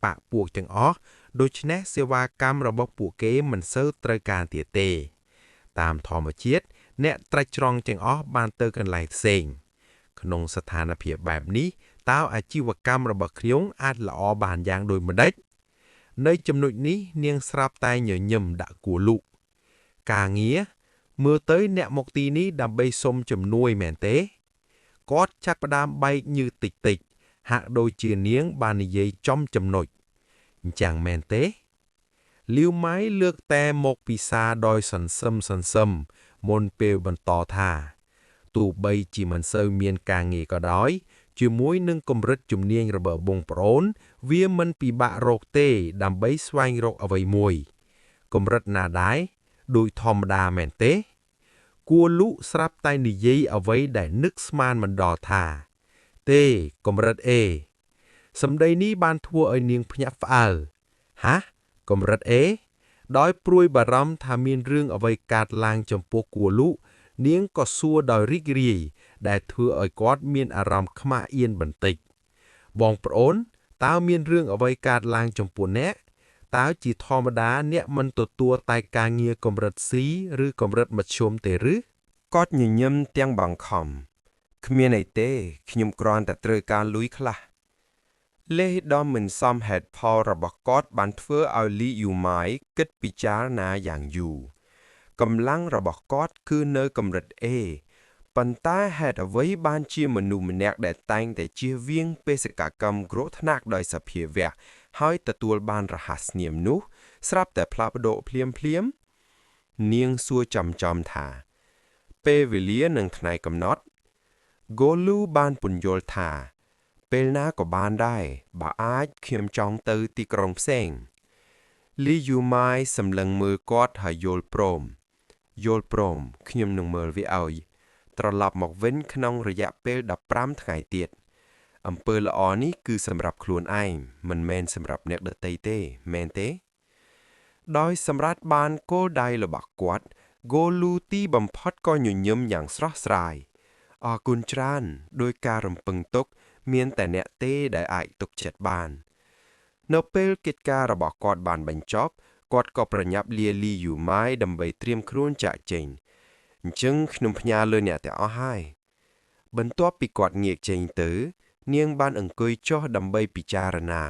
Speaker 1: បាក់ពួកទាំងអស់ដូច្នេះសេវាកម្មរបស់ពួកគេមិនសូវត្រូវការទៀតទេតាមធម្មជាតិអ្នកត្រាច់ច្រង់ទាំងអស់បានទៅកន្លែងផ្សេងក្នុងស្ថានភាពបែបនេះតើអាជីវកម្មរបស់ខ្ញុំអាចល្អបានយ៉ាងដូចម្ដេចនៅចំណុចនេះនាងស្រាប់តែញញឹមដាក់គួរលូកការងារមើលទៅអ្នកមកទីនេះដើម្បីសុំជំនួយមែនទេគាត់ចាក់ផ្ដើមបែកញើសតិចហាក់ដូចជានាងបាននិយាយចំចំណុចអញ្ចឹងមែនទេលាវម៉ៃលើកតែមកពិសាដោយសន្សឹមមុនពេលបន្តថាទោះបីជាមិនសូវមានការងារក៏ដោយជាមួយនឹងកម្រិតជំនាញរបស់បងប្អូនវាមិនពិបាករកទេដើម្បីស្វែងរកអ្វីមួយកម្រិតណាដែរដោយធម្មតាមែនទេគួរលុស្រាប់តែនិយាយអ្វីដែលនឹកស្មានមិនដល់ថាទេកម្រិត A សម្ដីនេះបានធ្វើឲ្យនាងភ្ញាក់ផ្អើលហាកម្រិត A ដោយព្រួយបារម្ភថាមានរឿងអ្វីកើតឡើងចំពោះគួរលុនាងក៏សួរដោយរីករាយដែលធ្វើឲ្យគាត់មានអារម្មណ៍ខ្មាស់អៀនបន្តិចបងប្អូនតើមានរឿងអ្វីកើតឡើងចំពោះអ្នកតើជាធម្មតាអ្នកមិនទទួលតែការងារកម្រិត C ឬកម្រិតមធ្យមទេឬ
Speaker 3: គាត់ញញឹមទាំងបង្ខំគ្មានអីទេខ្ញុំគ្រាន់តែត្រូវការលុយខ្លះលេះដល់មិនសមហេតុផលរបស់គាត់បានធ្វើឲ្យលីយូម៉ៃគិតពិចារណាយ៉ាងយូរកម្លាំងរបស់គាត់គឺនៅកម្រិត A ប៉ុន្តែហេតុអ្វីបានជាមនុស្សម្នាក់ដែលតែងតែជៀសវាងបេសកកម្មគ្រោះថ្នាក់ដោយសភាវៈហើយទទួលបានរហ័សស្នៀមនោះស្រាប់តែផ្លាស់ប្ដូរភ្លាមនាងសួរចំថាពេលវេលានិងថ្ងៃកំណត់ហ្គូលូបានពន្យល់ថាពេលណាក៏បានដែរបើអាចខ្ញុំចង់ទៅទីក្រុងផ្សេងលីយូម៉ៃសម្លឹងមើលគាត់ហើយយល់ព្រមខ្ញុំនឹងមើលវាឲ្យត្រឡប់មកវិញក្នុងរយៈពេល15ថ្ងៃទៀតអំពើល្អនេះគឺសម្រាប់ខ្លួនឯងមិនមែនសម្រាប់អ្នកដទៃទេមែនទេដោយសម្រាប់បានគោលដៅរបស់គាត់ហ្គូលូទីបំផុតក៏ញញឹមយ៉ាងស្រស់ស្រាយអរគុណច្រើនដោយការរំពឹងទុកមានតែអ្នកទេដែលអាចទុកចិត្តបាននៅពេលកិច្ចការរបស់គាត់បានបញ្ចប់គាត់ក៏ប្រញាប់លាលីយូម៉ៃដើម្បីត្រៀមខ្លួនចាកចេញអញ្ចឹងខ្ញុំផ្ញើលើអ្នកទាំងអស់ហើយបន្ទាប់ពីគាត់ងាកចេញទៅនាងបានអង្គុយចុះដើម្បីពិចារណា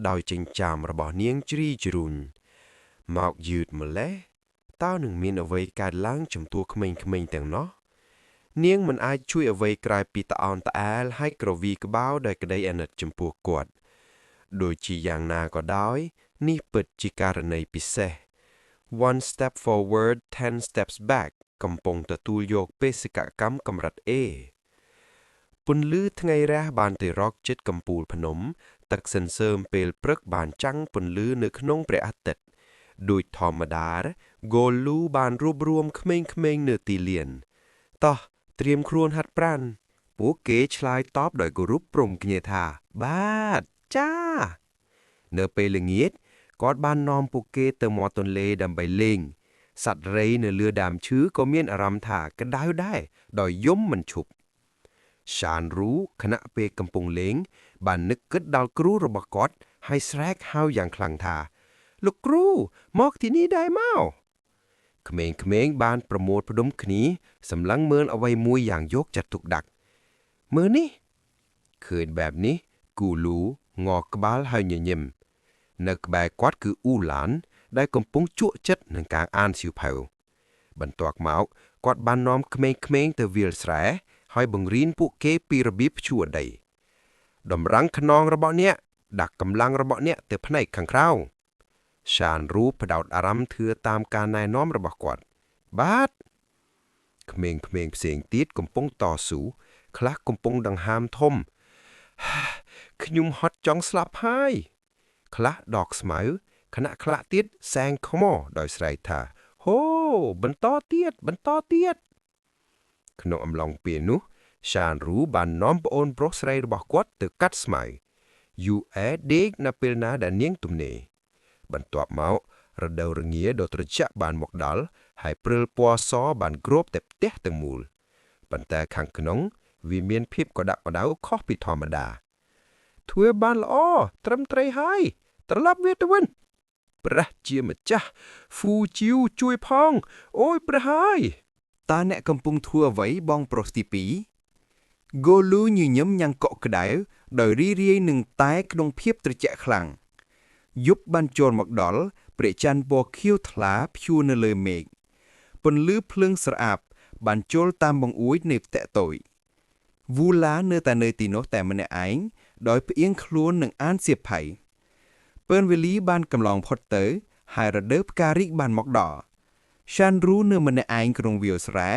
Speaker 3: ដោយចិញ្ចាមរបស់នាងជ្រីជ្រួញមកយឺតម្លេះតើនឹងមានអ្វីកើតឡើងចំពោះក្មេងៗទាំងនោះនាងមិនអាចជួយអ្វីក្រៅពីត្អូញត្អែរហើយក្រវីក្បាលដោយក្តីអាណិតចំពោះគាត់ដូចជាយ៉ាងណាក៏ដោយនេះពិតជាករណីពិសេស One step forward 10 steps back កំពុងទទួលយកបេសកកម្មកម្រិត A ពន្លឺថ្ងៃរះបានទៅរកចិត្តកំពូលភ្នំទឹកសន្សើមពេលព្រឹកបានចាំងពន្លឺនៅក្នុងព្រះអាទិត្យដូចធម្មតាហ្គូលូបានរួបរวมក្មេងៗនៅទីលានតោះត្រៀមខ្លួនហាត់ប្រាណពួកគេឆ្លើយតបដោយគោរពព្រមគ្នាថាបាទចានៅពេលល្ងាចគាត់បាននាំពួកគេទៅមាត់ទន្លេដើម្បីលេងសត្វរៃនៅលើដើមឈើក៏មានអារម្មណ៍ថាក្តៅដែរដោយយំមិនឈប់សានរូខណៈពេលកំពុងលេងបាននឹកគិតដល់គ្រូរបស់គាត់ហើយស្រែកហៅយ៉ាងខ្លាំងថាលោកគ្រូមកទីនេះដែរមកក្មេងៗបានប្រមូលផ្ដុំគ្នាសម្លឹងមើលអ្វីមួយយ៉ាងយកចិត្តទុកដាក់មើលនេះឃើញបែបនេះគូលូងក់ក្បាលហើយញញឹមនៅក្បែរគាត់គឺអ៊ូឡានដែលកំពុងជក់ចិត្តនឹងការអានសៀវភៅបន្ទាប់មកគាត់បាននាំក្មេងៗទៅវាលស្រែហើយបង្រៀនពួកគេពីរបៀបភ្ជួរដីតម្រង់ខ្នងរបស់អ្នកដាក់កម្លាំងរបស់អ្នកទៅផ្នែកខាងក្រៅសានរូផ្ដោតអារម្មណ៍ធ្វើតាមការណែនាំរបស់គាត់បាទក្មេងៗផ្សេងទៀតកំពុងតស៊ូខ្លះកំពុងដង្ហើមធំខ្ញុំហត់ចង់ស្លាប់ហើយខ្លះដកស្មៅខណៈខ្លះទៀតសែងខ្មោដោយស្រែកថាហូបន្តទៀតក្នុងអំឡុងពេលនោះសានរូបាននាំប្អូនប្រុសស្រីរបស់គាត់ទៅកាត់ស្មៅយូអេដេកនៅពេលណាដែលនាងទំនេរបន្ទាប់មករដូវរងាដ៏ត្រជាក់បានមកដល់
Speaker 1: ហើយព្រិលពណ៌សបានគ្របតែផ្ទះទាំងមូលប៉ុន្តែខាងក្នុងវាមានភាពកដាក់កដៅខុសពីធម្មតាធ្វើបានល្អត្រឹមត្រូវហើយត្រឡប់វាទៅវិញព្រះជាម្ចាស់ហ្វូជីវជួយផងអូយព្រះហើយ
Speaker 3: តើអ្នកកំពុងធ្វើអ្វីបងប្រុសទី2 ហ្គោលូញញឹមយ៉ាងកក់ក្ដៅដោយរីរាយនឹងតែក្នុងភាពត្រជាក់ខ្លាំងយប់បានចូលមកដល់ព្រះច័ន្ទពណ៌ខៀវថ្លាព្យួរនៅលើមេឃពន្លឺភ្លើងស្រអាប់បានចូលតាមបង្អួចនៃផ្ទះតូចវូឡានៅតែនៅទីនោះតែម្នាក់ឯងដោយផ្អៀងខ្លួននឹងអានសៀវភៅពើនវេលីបានកំឡងផុតទៅហើយរដូវផ្ការីកបានមកដល់សានរូនៅម្នាក់ឯងក្នុងវាលស្រែ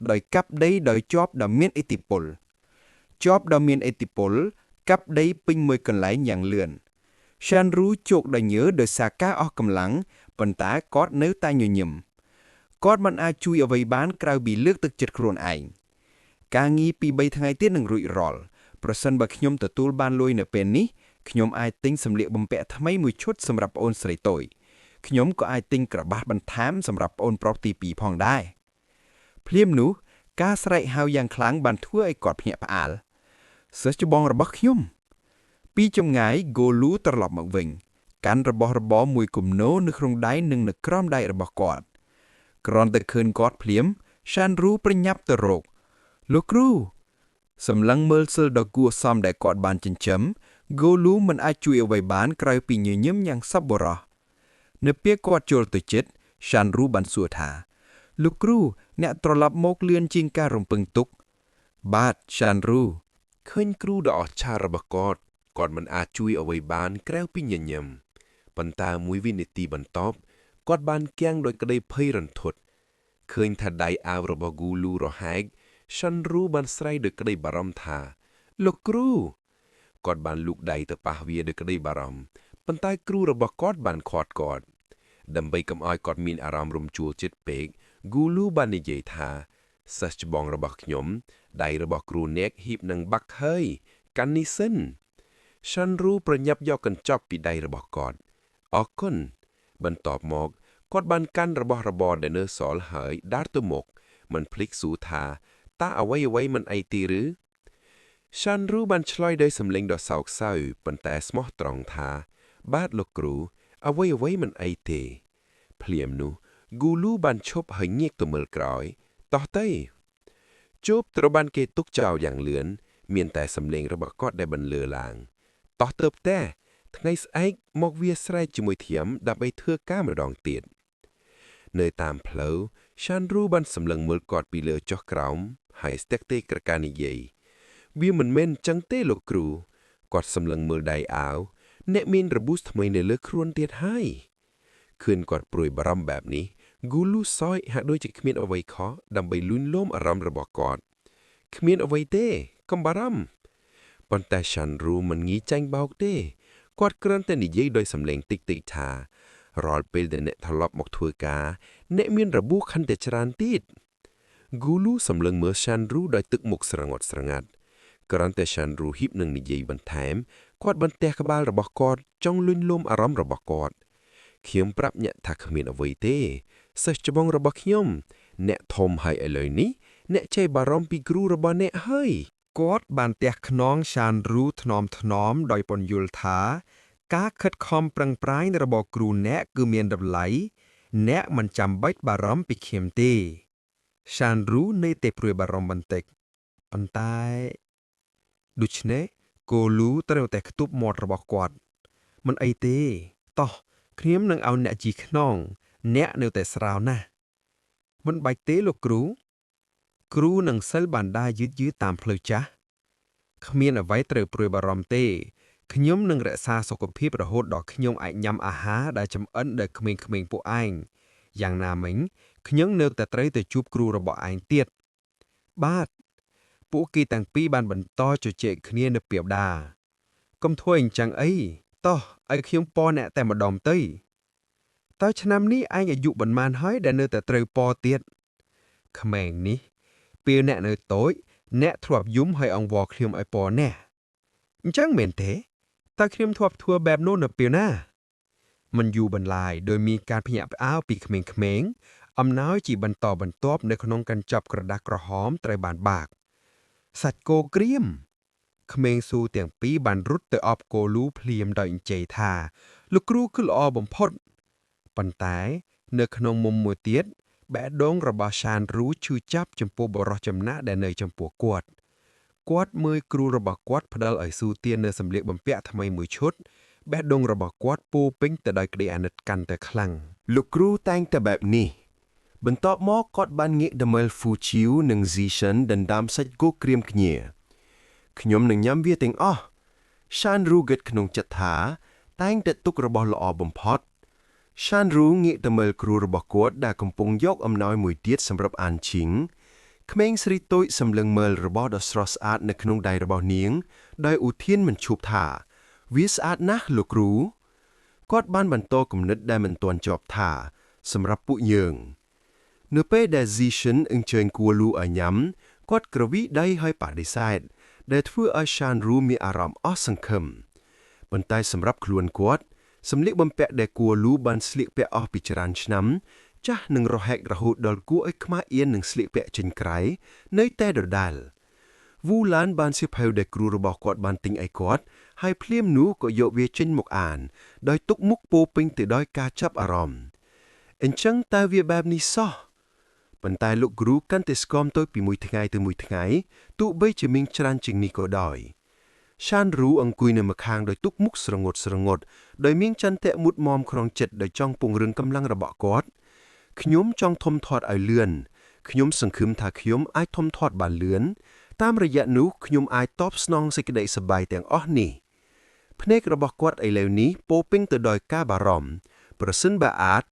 Speaker 3: ដោយកាប់ដីដោយជាប់ដ៏មានឥទ្ធិពលកាប់ដីពេញមួយកន្លែងយ៉ាងលឿនសានរូជោគដោយញើសដោយសារការអស់កម្លាំងប៉ុន្តែគាត់នៅតែញញឹមគាត់មិនអាចជួយអ្វីបានក្រៅពីលើកទឹកចិត្តខ្លួនឯងការងារពី3ថ្ងៃទៀតនឹងរួចរាល់ប្រសិនបើខ្ញុំទទួលបានលុយនៅពេលនេះខ្ញុំអាចទិញសម្លៀកបំពាក់ថ្មីមួយឈុតសម្រាប់ប្អូនស្រីតូចខ្ញុំក៏អាចទិញក្របាសបន្ថែមសម្រាប់ប្អូនប្រុសទី2ផងដែរភ្លាមនោះការស្រែកហៅយ៉ាងខ្លាំងបានធ្វើឲ្យគាត់ភ្ញាក់ផ្អើលសិស្សច្បងរបស់ខ្ញុំពីចម្ងាយហ្គោលូត្រឡប់មកវិញកាន់របស់របរមួយគំនោនៅក្នុងដៃនិងនៅក្រោមដៃរបស់គាត់គ្រាន់តែឃើញគាត់ភ្លាមសានរូប្រញាប់ទៅរកលោកគ្រូសម្លឹងមើលសិលដ៏គួរសមដែលគាត់បានចិញ្ចឹមហ្គោលូមិនអាចជួយអ្វីបានក្រៅពីញញឹមយ៉ាងសប្បុរសនៅពេលគាត់ចូលទៅជិតសានរូបានសួរថាលោកគ្រូអ្នកត្រឡប់មកលឿនជាងការរំពឹងទុកបាទសានរូ
Speaker 1: ឃើញគ្រូដ៏អស្ចារ្យរបស់គាត់មិនអាចជួយអ្វីបានក្រៅពីញញឹមប៉ុន្តែមួយវិនាទីបន្ទាប់គាត់បានគាំងដោយក្តីភ័យរន្ធត់ឃើញថាដៃអាវរបស់ហ្គូលូរហែកសានរូបានស្រែកដោយក្តីបារម្ភថាលោកគ្រូគាត់បានលូកដៃទៅប៉ះវាដោយក្តីបារម្ភប៉ុន្តែគ្រូរបស់គាត់បានឃាត់គាត់ដើម្បីកុំឲ្យគាត់មានអារម្មណ៍រំជួលចិត្តពេកហ្គូលូបាននិយាយថាសិស្សច្បងរបស់ខ្ញុំដៃរបស់គ្រូអ្នកហ៊ីបនឹងបាក់ហើយកាន់នេះសិនសានរូប្រញាប់យកកញ្ចប់ពីដៃរបស់គាត់អរគុណបន្ទាប់មកគាត់បានកាន់របស់របរដែលនៅសល់ហើយដើរទៅមុខមិនភ្លេចសួរថាតើអ្វីមិនអីទេឬសានរូបានឆ្លើយដោយសំឡេងដ៏សោកសៅប៉ុន្តែស្មោះត្រង់ថាបាទលោកគ្រូអ្វីមិនអីទេភ្លាមនោះហ្គូលូបានឈប់ហើយងាកទៅមើលក្រោយតោះទៅជប់ត្រូវបានគេទុកចោលយ៉ាងលឿនមានតែសំឡេងរបស់គាត់ដែលបន្លឺឡើងតោះទៅផ្ទះថ្ងៃស្អែកមកវាស្រែកជាមួយធៀមដើម្បីធ្វើការម្ដងទៀតនៅតាមផ្លូវសានរូបានសម្លឹងមើលគាត់ពីលើចុះក្រោមហើយស្ទាក់ទេក្រការនិយាយវាមិនមែនចឹងទេលោកគ្រូគាត់សម្លឹងមើលដៃអាវអ្នកមានរបួសថ្មីនៅលើខ្លួនទៀតហើយឃើញគាត់ព្រួយបារម្ភបែបនេះហ្គូលូសយហាក់ដូចជាគ្មានអ្វីខុសដើម្បីលួងលោមអារម្មណ៍របស់គាត់គ្មានអ្វីទេកុំបារម្ភប៉ុន្តែសានរូមិនងាយចាញ់បោកទេគាត់គ្រាន់តែនិយាយដោយសំឡេងតិចថារាល់ពេលដែលអ្នកត្រឡប់មកធ្វើការអ្នកមានរបួសកាន់តែច្រើនទៀតហ្គូលូសម្លឹងមើលសានរូដោយទឹកមុខស្រងត់ស្រងាត់គ្រាន់តែសានរូហ៊ីបនឹងនិយាយបន្ថែមគាត់បន្ទះក្បាលរបស់គាត់ចង់លួងលោមអារម្មណ៍របស់គាត់ខ្ញុំប្រាប់អ្នកថាគ្មានអ្វីទេសិស្សច្បងរបស់ខ្ញុំអ្នកធំហើយឥឡូវនេះអ្នកចេះបារម្ភពីគ្រូរបស់អ្នកហើយគាត់បានទះខ្នងសានរូថ្នមដោយពន្យល់ថាការខិតខំប្រឹងប្រែងរបស់គ្រូអ្នកគឺមានតម្លៃអ្នកមិនចាំបាច់បារម្ភពីខ្ញុំទេសានរូនៅតែព្រួយបារម្ភបន្តិចប៉ុន្តែដូច្នេះគោលូត្រូវតែខ្ទប់មាត់របស់គាត់មិនអីទេតោះខ្ញុំនឹងឲ្យអ្នកជីខ្នងអ្នកនៅតែស្រាវណាស់មិនបាច់ទេលោកគ្រូនឹងសិលបានដើរយឺតតាមផ្លូវចាស់គ្មានអ្វីត្រូវព្រួយបារម្ភទេខ្ញុំនឹងរក្សាសុខភាពរហូតដល់ខ្ញុំអាចញ៉ាំអាហារដែលចម្អិនដោយក្មេងៗពួកឯងយ៉ាងណាមិញខ្ញុំនៅតែត្រូវទៅជួបគ្រូរបស់ឯងទៀតបាទពួកគេទាំងពីរបានបន្តជជែកគ្នានៅពីបដាកុំធ្វើអញ្ចឹងអីតោះឲ្យខ្ញុំពណ៌អ្នកតែម្ដងទៅតើឆ្នាំនេះឯងអាយុប៉ុន្មានហើយដែលនៅតែត្រូវពណ៌ទៀតក្មេងនេះពេលអ្នកនៅតូចអ្នកធ្លាប់យំហើយអង្វរខ្ញុំឲ្យពណ៌នេះអញ្ចឹងមែនទេតើខ្ញុំធ្លាប់ធ្វើបែបនោះនៅពេលណាមិនយូរបន្លាយដោយមានការភ្ញាក់ផ្អើលពីក្មេងៗ
Speaker 4: អំណោយជាបន្តបន្ទាប់នៅក្នុងកញ្ចប់ក្រដាសក្រហមត្រូវបានបាក់សាច់គោក្រៀមក្មេងស៊ូទាំងពីរបានរត់ទៅអបគោលូភ្លាមដោយអញ្ជើញថាលោកគ្រូគឺល្អបំផុតប៉ុន្តែនៅក្នុងមុំមួយទៀតបេះដូងរបស់ឆានរូឈឺចាប់ចំពោះបរិសចំណាក់ដែលនៅចំពោះគាត់មើលគ្រូរបស់គាត់ផ្ដល់ឲ្យស៊ូទាននៅសម្លៀកបំពាក់ថ្មីមួយឈុតបេះដូងរបស់គាត់ពោពេញទៅដោយក្តីអាណិតកាន់តែខ្លាំង
Speaker 1: លោកគ្រូតែងតែបែបនេះបន្ទាប់មកគាត់បានងាកទៅមើល Fu Chiu និង Zishan ដណ្ដើមសាច់គោក្រៀមគ្នាខ្ញុំនឹងញ៉ាំវាទាំងអស់ Shan Ru គិតក្នុងចិត្តថាតែងតែទុករបស់ល្អបំផុត Shan Ru ងាកទៅមើលគ្រូរបស់គាត់ដែលកំពុងយកអំណោយមួយទៀតសម្រាប់អានឈីងក្មេងស្រីតូចសម្លឹងមើលរបស់ដ៏ស្រស់ស្អាតនៅក្នុងដៃរបស់នាងដោយឧទានមិនឈប់ថាវាស្អាតណាស់លោកគ្រូគាត់បានបន្តគំនិតដែលមិនទាន់ចប់ថាសម្រាប់ពួកយើងនៅពេលដែល Zishan អញ្ជើញគួលូឲ្យញ៉ាំគាត់ក្រវីដៃឲ្យបដិសេធដែលធ្វើឲ្យ Shan Ru មានអារម្មណ៍អស់សង្ឃឹមប៉ុន្តែសម្រាប់ខ្លួនគាត់សម្លៀកបំពាក់ដែលគួលូបានស្លៀកពាក់អស់ពីច្រើនឆ្នាំចាស់នឹងរហែករហូតដល់គួរឲ្យខ្មាស់អៀននឹងស្លៀកពាក់ចេញក្រៅនៅតែដដែលវូឡានបានសៀវភៅដែលគ្រូរបស់គាត់បានទិញឲ្យគាត់ហើយភ្លាមនោះក៏យកវាចេញមកអានដោយទុកមុខពោពេញទៅដោយការចាប់អារម្មណ៍អញ្ចឹងតើវាបែបនេះសោះប៉ុន្តែលោកគ្រូកាន់តែស្គមទៅពីមួយថ្ងៃទៅមួយថ្ងៃទោះបីជាមានច្រើនជាងនេះក៏ដោយឆានរូអង្គុយនៅម្ខាងដោយទុកមុខស្រងត់ដោយមានចន្ទៈមុតមមក្នុងចិត្តដោយចង់ពង្រឹងកម្លាំងរបស់គាត់ខ្ញុំចង់ធំធាត់ឲ្យលឿនខ្ញុំសង្ឃឹមថាខ្ញុំអាចធំធាត់បានលឿនតាមរយៈនោះខ្ញុំអាចតបស្នងសេចក្តីសប្បាយទាំងអស់នេះភ្នែករបស់គាត់ឥឡូវនេះពោពេញទៅដោយការបារម្ភប្រសិនបើអាច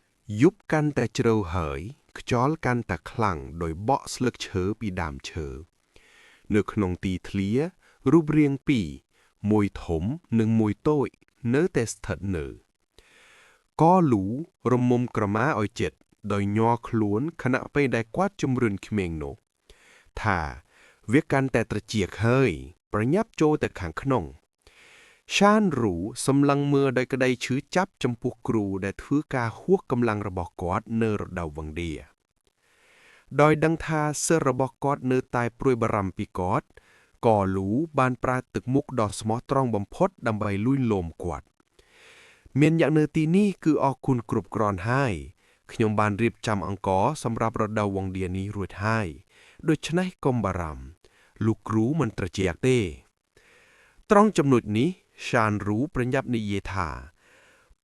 Speaker 1: យប់កាន់តែជ្រៅហើយខ្យល់កាន់តែខ្លាំងដោយបក់ស្លឹកឈើពីដើមឈើនៅក្នុងទីធ្លារូបរាងពីរមួយធំនិងមួយតូចនៅតែស្ថិតនៅកលូរមុំក្រមាឲ្យចិត្តដោយញ័រខ្លួនខណៈពេលដែលគាត់ជំរុញក្មេងនោះថាវាកាន់តែត្រជាកហើយប្រញាប់ចូលទៅខាងក្នុងឆានរូសម្លឹងមើលដោយក្តីឈឺចាប់ចំពោះគ្រូដែលធ្វើការហួសកម្លាំងរបស់គាត់នៅរដូវវង្គាដោយដឹងថាសិស្សរបស់គាត់នៅតែព្រួយបារម្ភពីគាត់ក៏លូបានប្រើទឹកមុខដ៏ស្មោះត្រង់បំផុតដើម្បីលួចលោមគាត់មានយ៉ាងនៅទីនេះគឺអរគុណគ្រប់គ្រាន់ហើយខ្ញុំបានរៀបចំអង្ករសម្រាប់រដូវវង្គានេះរួចហើយដូច្នេះកុំបារម្ភលោកគ្រូមិនត្រជាក់ទេត្រង់ចំណុចនេះឆានរូប្រញាប់និយាយថា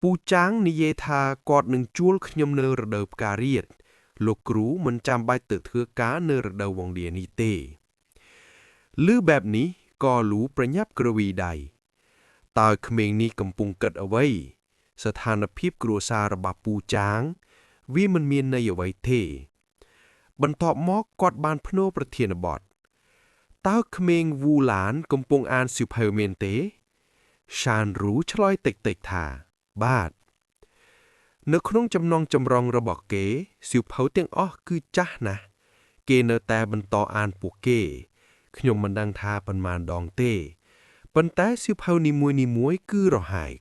Speaker 1: ពូចាងនិយាយថាគាត់នឹងជួលខ្ញុំនៅរដូវផ្ការាតលោកគ្រូមិនចាំបាច់ទៅធ្វើការនៅរដូវវង្គានេះទេឮបែបនេះក៏លូប្រញាប់ក្រវីដៃតើក្មេងនេះកំពុងគិតអ្វីស្ថានភាពគ្រួសាររបស់ពូចាងវាមិនមានន័យអ្វីទេបន្ទាប់មកគាត់បានភ្នូរប្រធានបទតើក្មេងវូឡានកំពុងអានសៀវភៅមែនទេឆានរូឆ្លើយតិចថាបាទនៅក្នុងចំណងចម្រងរបស់គេសៀវភៅទាំងអស់គឺចាស់ណាស់គេនៅតែបន្តអានពួកគេខ្ញុំមិនដឹងថាប៉ុន្មានដងទេប៉ុន្តែសៀវភៅនីមួយៗគឺរហែក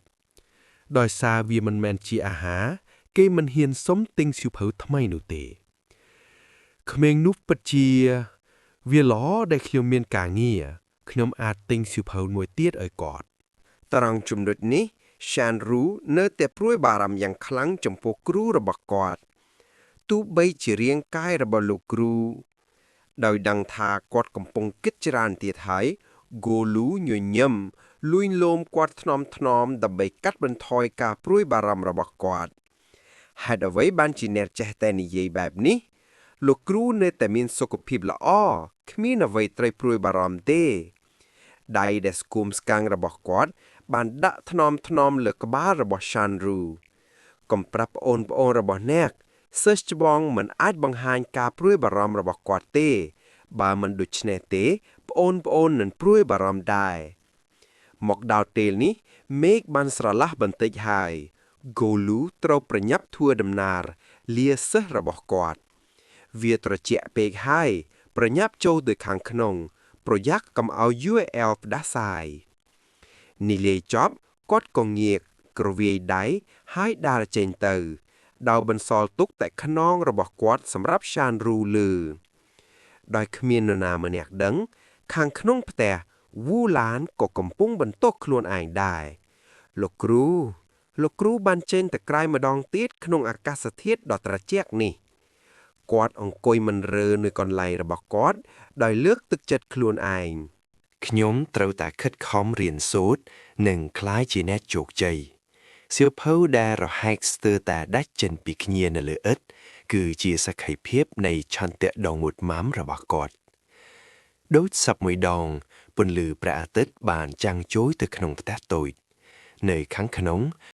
Speaker 1: ដោយសារវាមិនមែនជាអាហារគេមិនហ៊ានសុំទិញសៀវភៅថ្មីនោះទេក្មេងនោះពិតជាវាល្អដែលខ្ញុំមានការងារខ្ញុំអាចទិញសៀវភៅមួយទៀតឲ្យគាត់ត្រង់ចំណុចនេះឆានរូនៅតែព្រួយបារម្ភយ៉ាងខ្លាំងចំពោះគ្រូរបស់គាត់ទោះបីជារាងកាយរបស់លោកគ្រូដោយដឹងថាគាត់កំពុងគិតច្រើនទៀតហើយហ្គោលូញញឹមលួញលោមគាត់ថ្នមដើម្បីកាត់បន្ថយការព្រួយបារម្ភរបស់គាត់ហេតុអ្វីបានជាអ្នកចេះតែនិយាយបែបនេះលោកគ្រូនៅតែមានសុខភាពល្អគ្មានអ្វីត្រូវព្រួយបារម្ភទេដៃដែលស្គមស្កាំងរបស់គាត់បានដាក់ថ្នមលើក្បាលរបស់ឆានរូកុំប្រាប់ប្អូនរបស់អ្នកសិស្សច្បងមិនអាចបង្ហាញការព្រួយបារម្ភរបស់គាត់ទេបើមិនដូច្នេះទេប្អូននឹងព្រួយបារម្ភដែរមកដល់ពេលនេះមេឃបានស្រឡះបន្តិចហើយហ្គោលូត្រូវប្រញាប់ធ្វើដំណើរលាសិស្សរបស់គាត់វាត្រជាក់ពេកហើយប្រញាប់ចូលទៅខាងក្នុងប្រយ័ត្នកុំឲ្យ UAL ផ្ដាសាយនេះលាយចប់គាត់ក៏ងាកក្រវាយដៃហើយដើរចេញទៅ ដោយបន្សល់ទុកតែខ្នងរបស់គាត់សម្រាប់ឆានរូលឺដោយគ្មាននរណាម្នាក់ដឹងខាងក្នុងផ្ទះវូឡានក៏កំពុងបន្ទោសខ្លួនឯងដែរលោកគ្រូបានចេញទៅក្រៅម្ដងទៀតក្នុងអាកាសធាតុដ៏ត្រជាក់នេះគាត់អង្គុយមិនរើនៅកន្លែងរបស់គាត់ដោយលើកទឹកចិត្តខ្លួនឯង
Speaker 5: ខ្ញុំត្រូវតែខិតខំរៀនសូត្រនិងក្លាយជាអ្នកជោគជ័យសៀវភៅដែលរហែកស្ទើរតែដាច់ចេញពីគ្នានៅលើឥដ្ឋគឺជាសក្ខីភាពនៃឆន្ទៈដ៏មុតមាំរបស់គាត់ដូចសពមួយដងពន្លឺព្រះអាទិត្យបានចាំងចូលទៅក្នុងផ្ទះតូចនៅខាងក្នុង